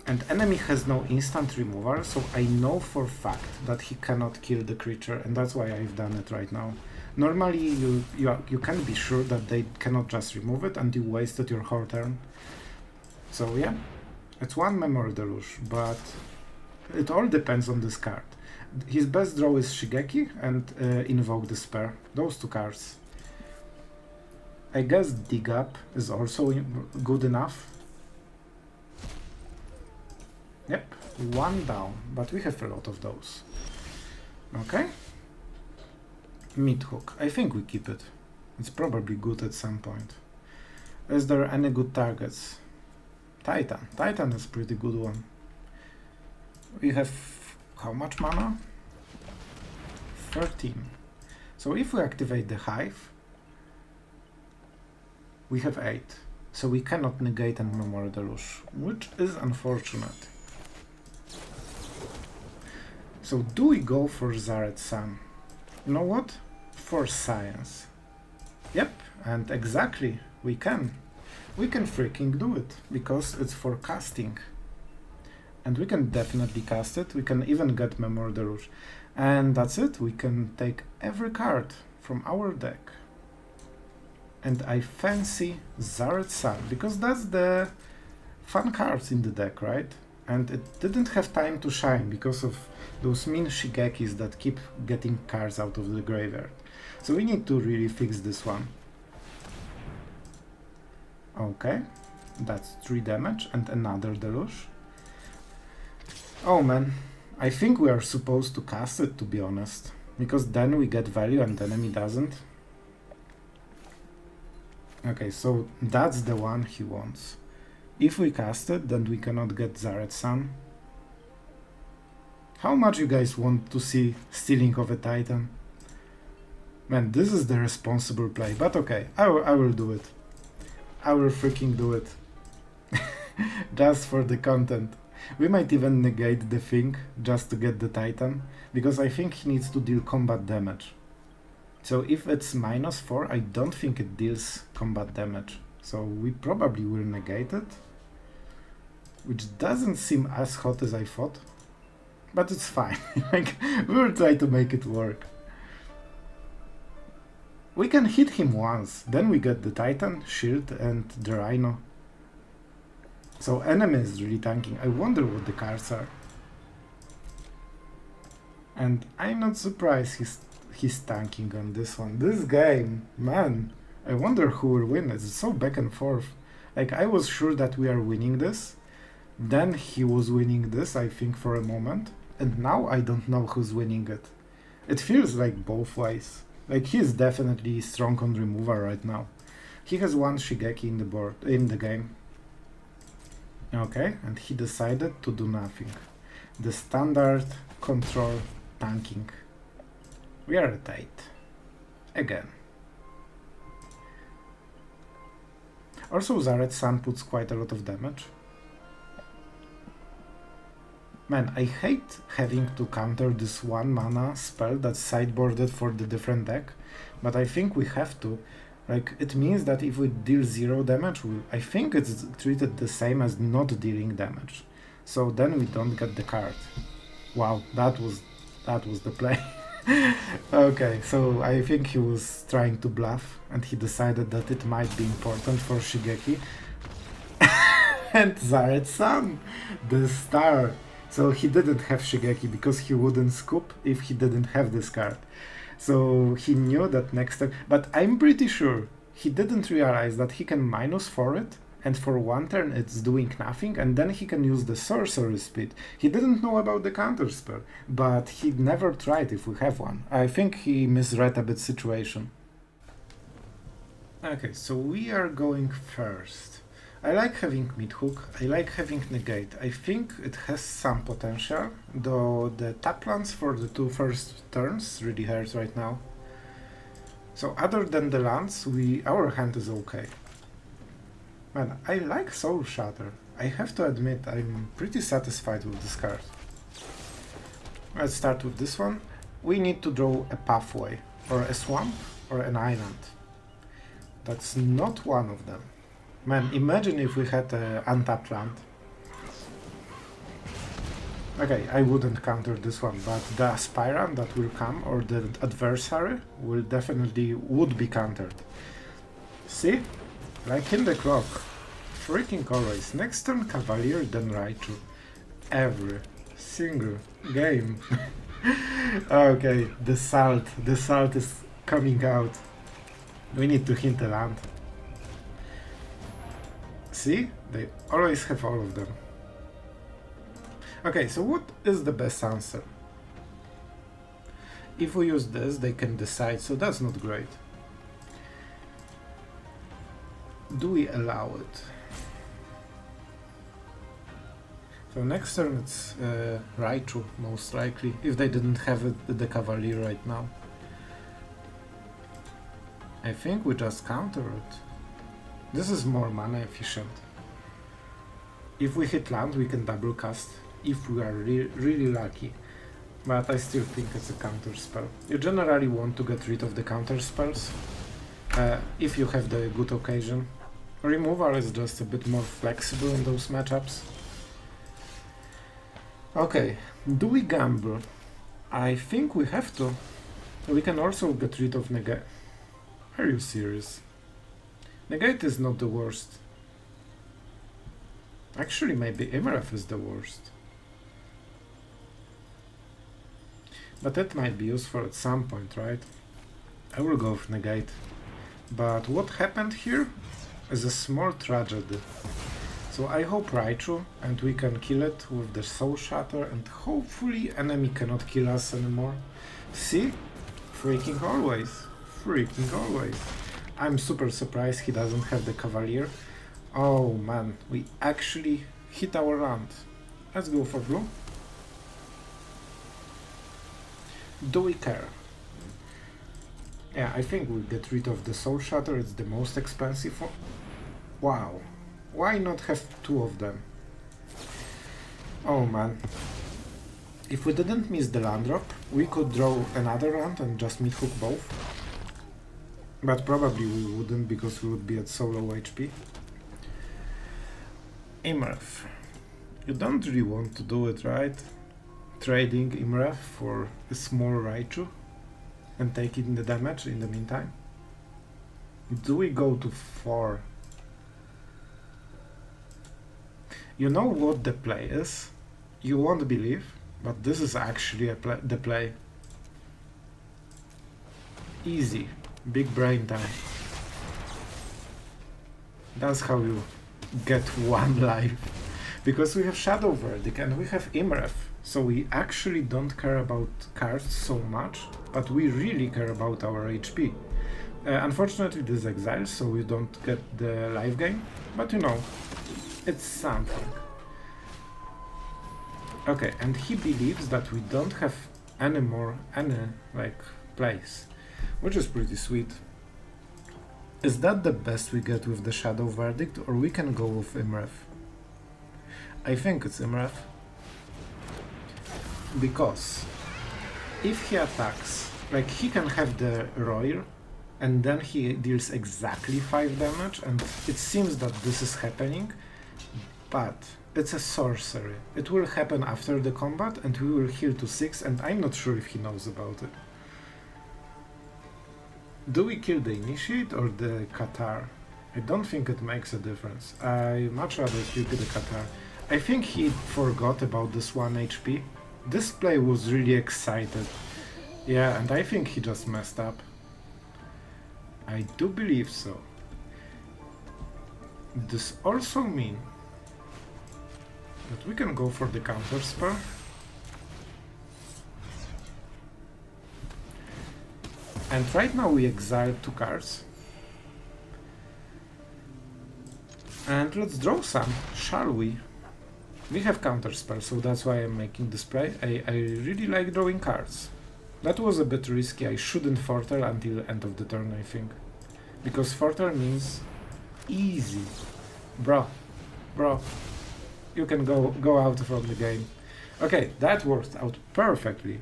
And enemy has no instant removal, so I know for fact that he cannot kill the creature, and that's why I've done it right now. Normally you can be sure that they cannot just remove it and you wasted your whole turn. So yeah, it's 1 Memory Deluge, but it all depends on this card. His best draw is Shigeki and Invoke Despair, those 2 cards. I guess Dig Up is also good enough. Yep, 1 down, but we have a lot of those. Okay. Meathook. I think we keep it. It's probably good at some point. Is there any good targets? Titan. Titan is a pretty good one. We have how much mana? 13. So if we activate the Hive, we have 8. So we cannot negate and Memory Deluge, which is unfortunate. So do we go for Zareth San? You know what? For science. Yep, and exactly, we can. We can freaking do it, because it's for casting. And we can definitely cast it, we can even get Memory Deluge. And that's it, we can take every card from our deck. And I fancy Zareth San, because that's the fun cards in the deck, right? And it didn't have time to shine because of those mean Shigekis that keep getting cards out of the graveyard. So we need to really fix this one. Okay, that's 3 damage and another Deluge. Oh man, I think we are supposed to cast it, to be honest, because then we get value and the enemy doesn't. Okay, so that's the one he wants. If we cast it, then we cannot get Zareth San. How much you guys want to see stealing of a Titan? Man, this is the responsible play, but okay, I will do it. I will freaking do it. Just for the content. We might even negate the thing just to get the Titan, because I think he needs to deal combat damage. So if it's -4, I don't think it deals combat damage. So we probably will negate it, which doesn't seem as hot as I thought, but it's fine. Like, we'll try to make it work. We can hit him once, then we get the Titan, shield and the Rhino. So enemy is really tanking. I wonder what the cards are. And I'm not surprised he's tanking on this one. This game, man, I wonder who will win. It's so back and forth. Like, I was sure that we are winning this. Then he was winning this, I think, for a moment. And now I don't know who's winning it. It feels like both ways. Like, he's definitely strong on removal right now. He has one Shigeki in the game. Okay, and he decided to do nothing. The standard control tanking. We are at 8. Again. Also, Zareth San puts quite a lot of damage. Man, I hate having to counter this 1 mana spell that's sideboarded for the different deck, but I think we have to. Like, it means that if we deal 0 damage, I think it's treated the same as not dealing damage. So then we don't get the card. Wow, that was the play. Okay, so I think he was trying to bluff, and he decided that it might be important for Shigeki. And Zareth San, the star. So he didn't have Shigeki because he wouldn't scoop if he didn't have this card. So he knew that next time, but I'm pretty sure he didn't realize that he can -4 it, and for 1 turn it's doing nothing, and then he can use the sorcery speed. He didn't know about the counter spell, but he never tried if we have one. I think he misread a bit situation. Okay, so we are going first. I like having Meathook, I like having Negate. I think it has some potential, though the tap lands for the 2 first turns really hurt right now. So other than the lands, our hand is okay. Man, I like Soul Shatter. I have to admit, I'm pretty satisfied with this card. Let's start with this one. We need to draw a pathway, or a swamp, or an island. That's not one of them. Man, imagine if we had an untapped land. Okay, I wouldn't counter this one, but the aspirant that will come, or the adversary, would be countered. See? Like in the clock. Freaking always. Next turn Cavalier, then Raichu. Every single game. Okay, the salt is coming out. We need to hint a land. See? They always have all of them. Okay, so what is the best answer? If we use this, they can decide, so that's not great. Do we allow it? So next turn it's Raichu, most likely, if they didn't have the Cavalier right now. I think we just counter it. This is more mana efficient. If we hit land, we can double cast, if we are really lucky. But I still think it's a counter spell. You generally want to get rid of the counter spells, if you have the good occasion. Removal is just a bit more flexible in those matchups. Okay, do we gamble? I think we have to. We can also get rid of Negate. Are you serious? Negate is not the worst. Actually, maybe Iymrith is the worst. But that might be useful at some point, right? I will go with Negate. But what happened here is a small tragedy. So I hope Raichu, and we can kill it with the Soul Shatter, and hopefully enemy cannot kill us anymore. See? Freaking always. Freaking always. I'm super surprised he doesn't have the Cavalier. Oh man, we actually hit our land. Let's go for blue. Do we care? Yeah, I think we'll get rid of the Soul Shatter, it's the most expensive one. Wow, why not have two of them? Oh man. If we didn't miss the land drop, we could draw another land and just Meathook both. But probably we wouldn't because we would be at so low HP. Iymrith. You don't really want to do it, right? Trading Iymrith for a small Raichu and taking the damage in the meantime. Do we go to 4? You know what the play is? You won't believe, but this is actually the play. Easy. Big brain time. That's how you get one life. Because we have Shadow Verdict and we have Iymrith, so we actually don't care about cards so much, but we really care about our HP. Unfortunately this is exile, so we don't get the life gain, but you know, it's something. Okay, and he believes that we don't have any like plays, which is pretty sweet. Is that the best we get with the Shadow Verdict, or we can go with Iymrith? I think it's Iymrith. Because if he attacks, like he can have the Roar, and then he deals exactly 5 damage, and it seems that this is happening, but it's a sorcery. It will happen after the combat, and we will heal to 6, and I'm not sure if he knows about it. Do we kill the Initiate or the Qatar? I don't think it makes a difference. I much rather kill the Qatar. I think he forgot about this 1 HP. This play was really excited. Yeah, and I think he just messed up. I do believe so. This also means that we can go for the counter spell. And right now we exile 2 cards. And let's draw some, shall we? We have counterspell, so that's why I'm making this play. I really like drawing cards. That was a bit risky. I shouldn't fortel until end of the turn, I think. Because fortel means easy. Bro, you can go out from the game. Okay, that worked out perfectly.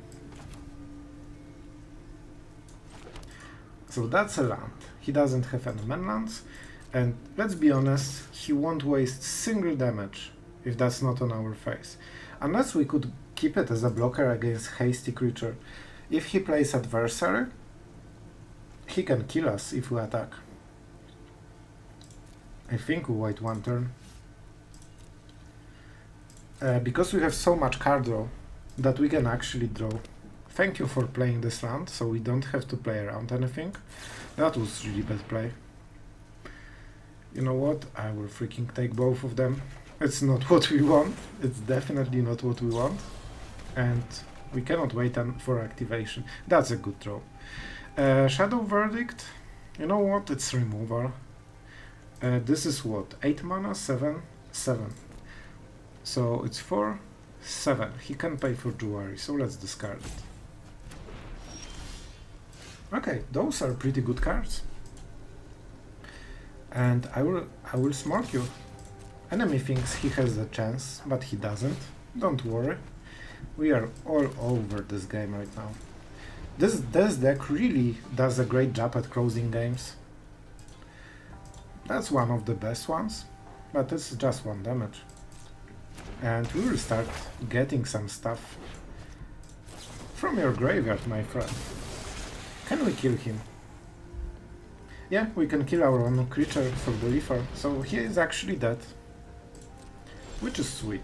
So that's a land. He doesn't have any manlands, and let's be honest, he won't waste single damage if that's not on our face. Unless we could keep it as a blocker against hasty creature. If he plays adversary, he can kill us if we attack. I think we wait 1 turn. Because we have so much card draw that we can actually draw. Thank you for playing this land, so we don't have to play around anything. That was really bad play. You know what? I will freaking take both of them. It's not what we want. It's definitely not what we want. And we cannot wait for activation. That's a good draw. Shadow Verdict. You know what? It's removal. This is what? 8 mana? 7? 7. So it's 4, 7. He can pay for Jwari, so let's discard it. Okay, those are pretty good cards. And I will smart you. Enemy thinks he has a chance, but he doesn't. Don't worry. We are all over this game right now. This deck really does a great job at closing games. That's one of the best ones, but it's just 1 damage. And we will start getting some stuff from your graveyard, my friend. Can we kill him? Yeah, we can kill our own creature for the Leafer, so he is actually dead. Which is sweet.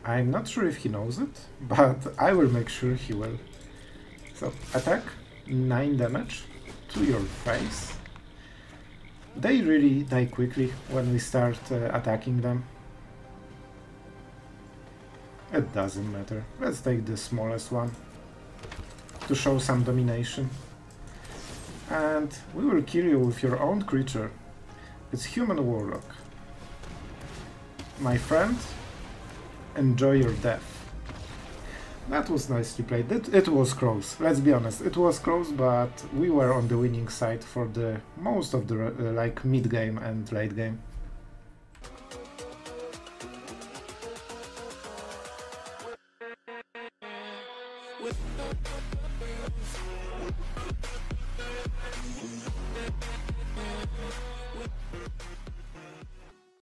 I'm not sure if he knows it, but I will make sure he will. So, attack, 9 damage to your face. They really die quickly when we start attacking them. It doesn't matter. Let's take the smallest one to show some domination. And we will kill you with your own creature. It's Human Warlock. My friend, enjoy your death. That was nicely played. It was close, let's be honest. It was close, but we were on the winning side for the most of the like mid-game and late game.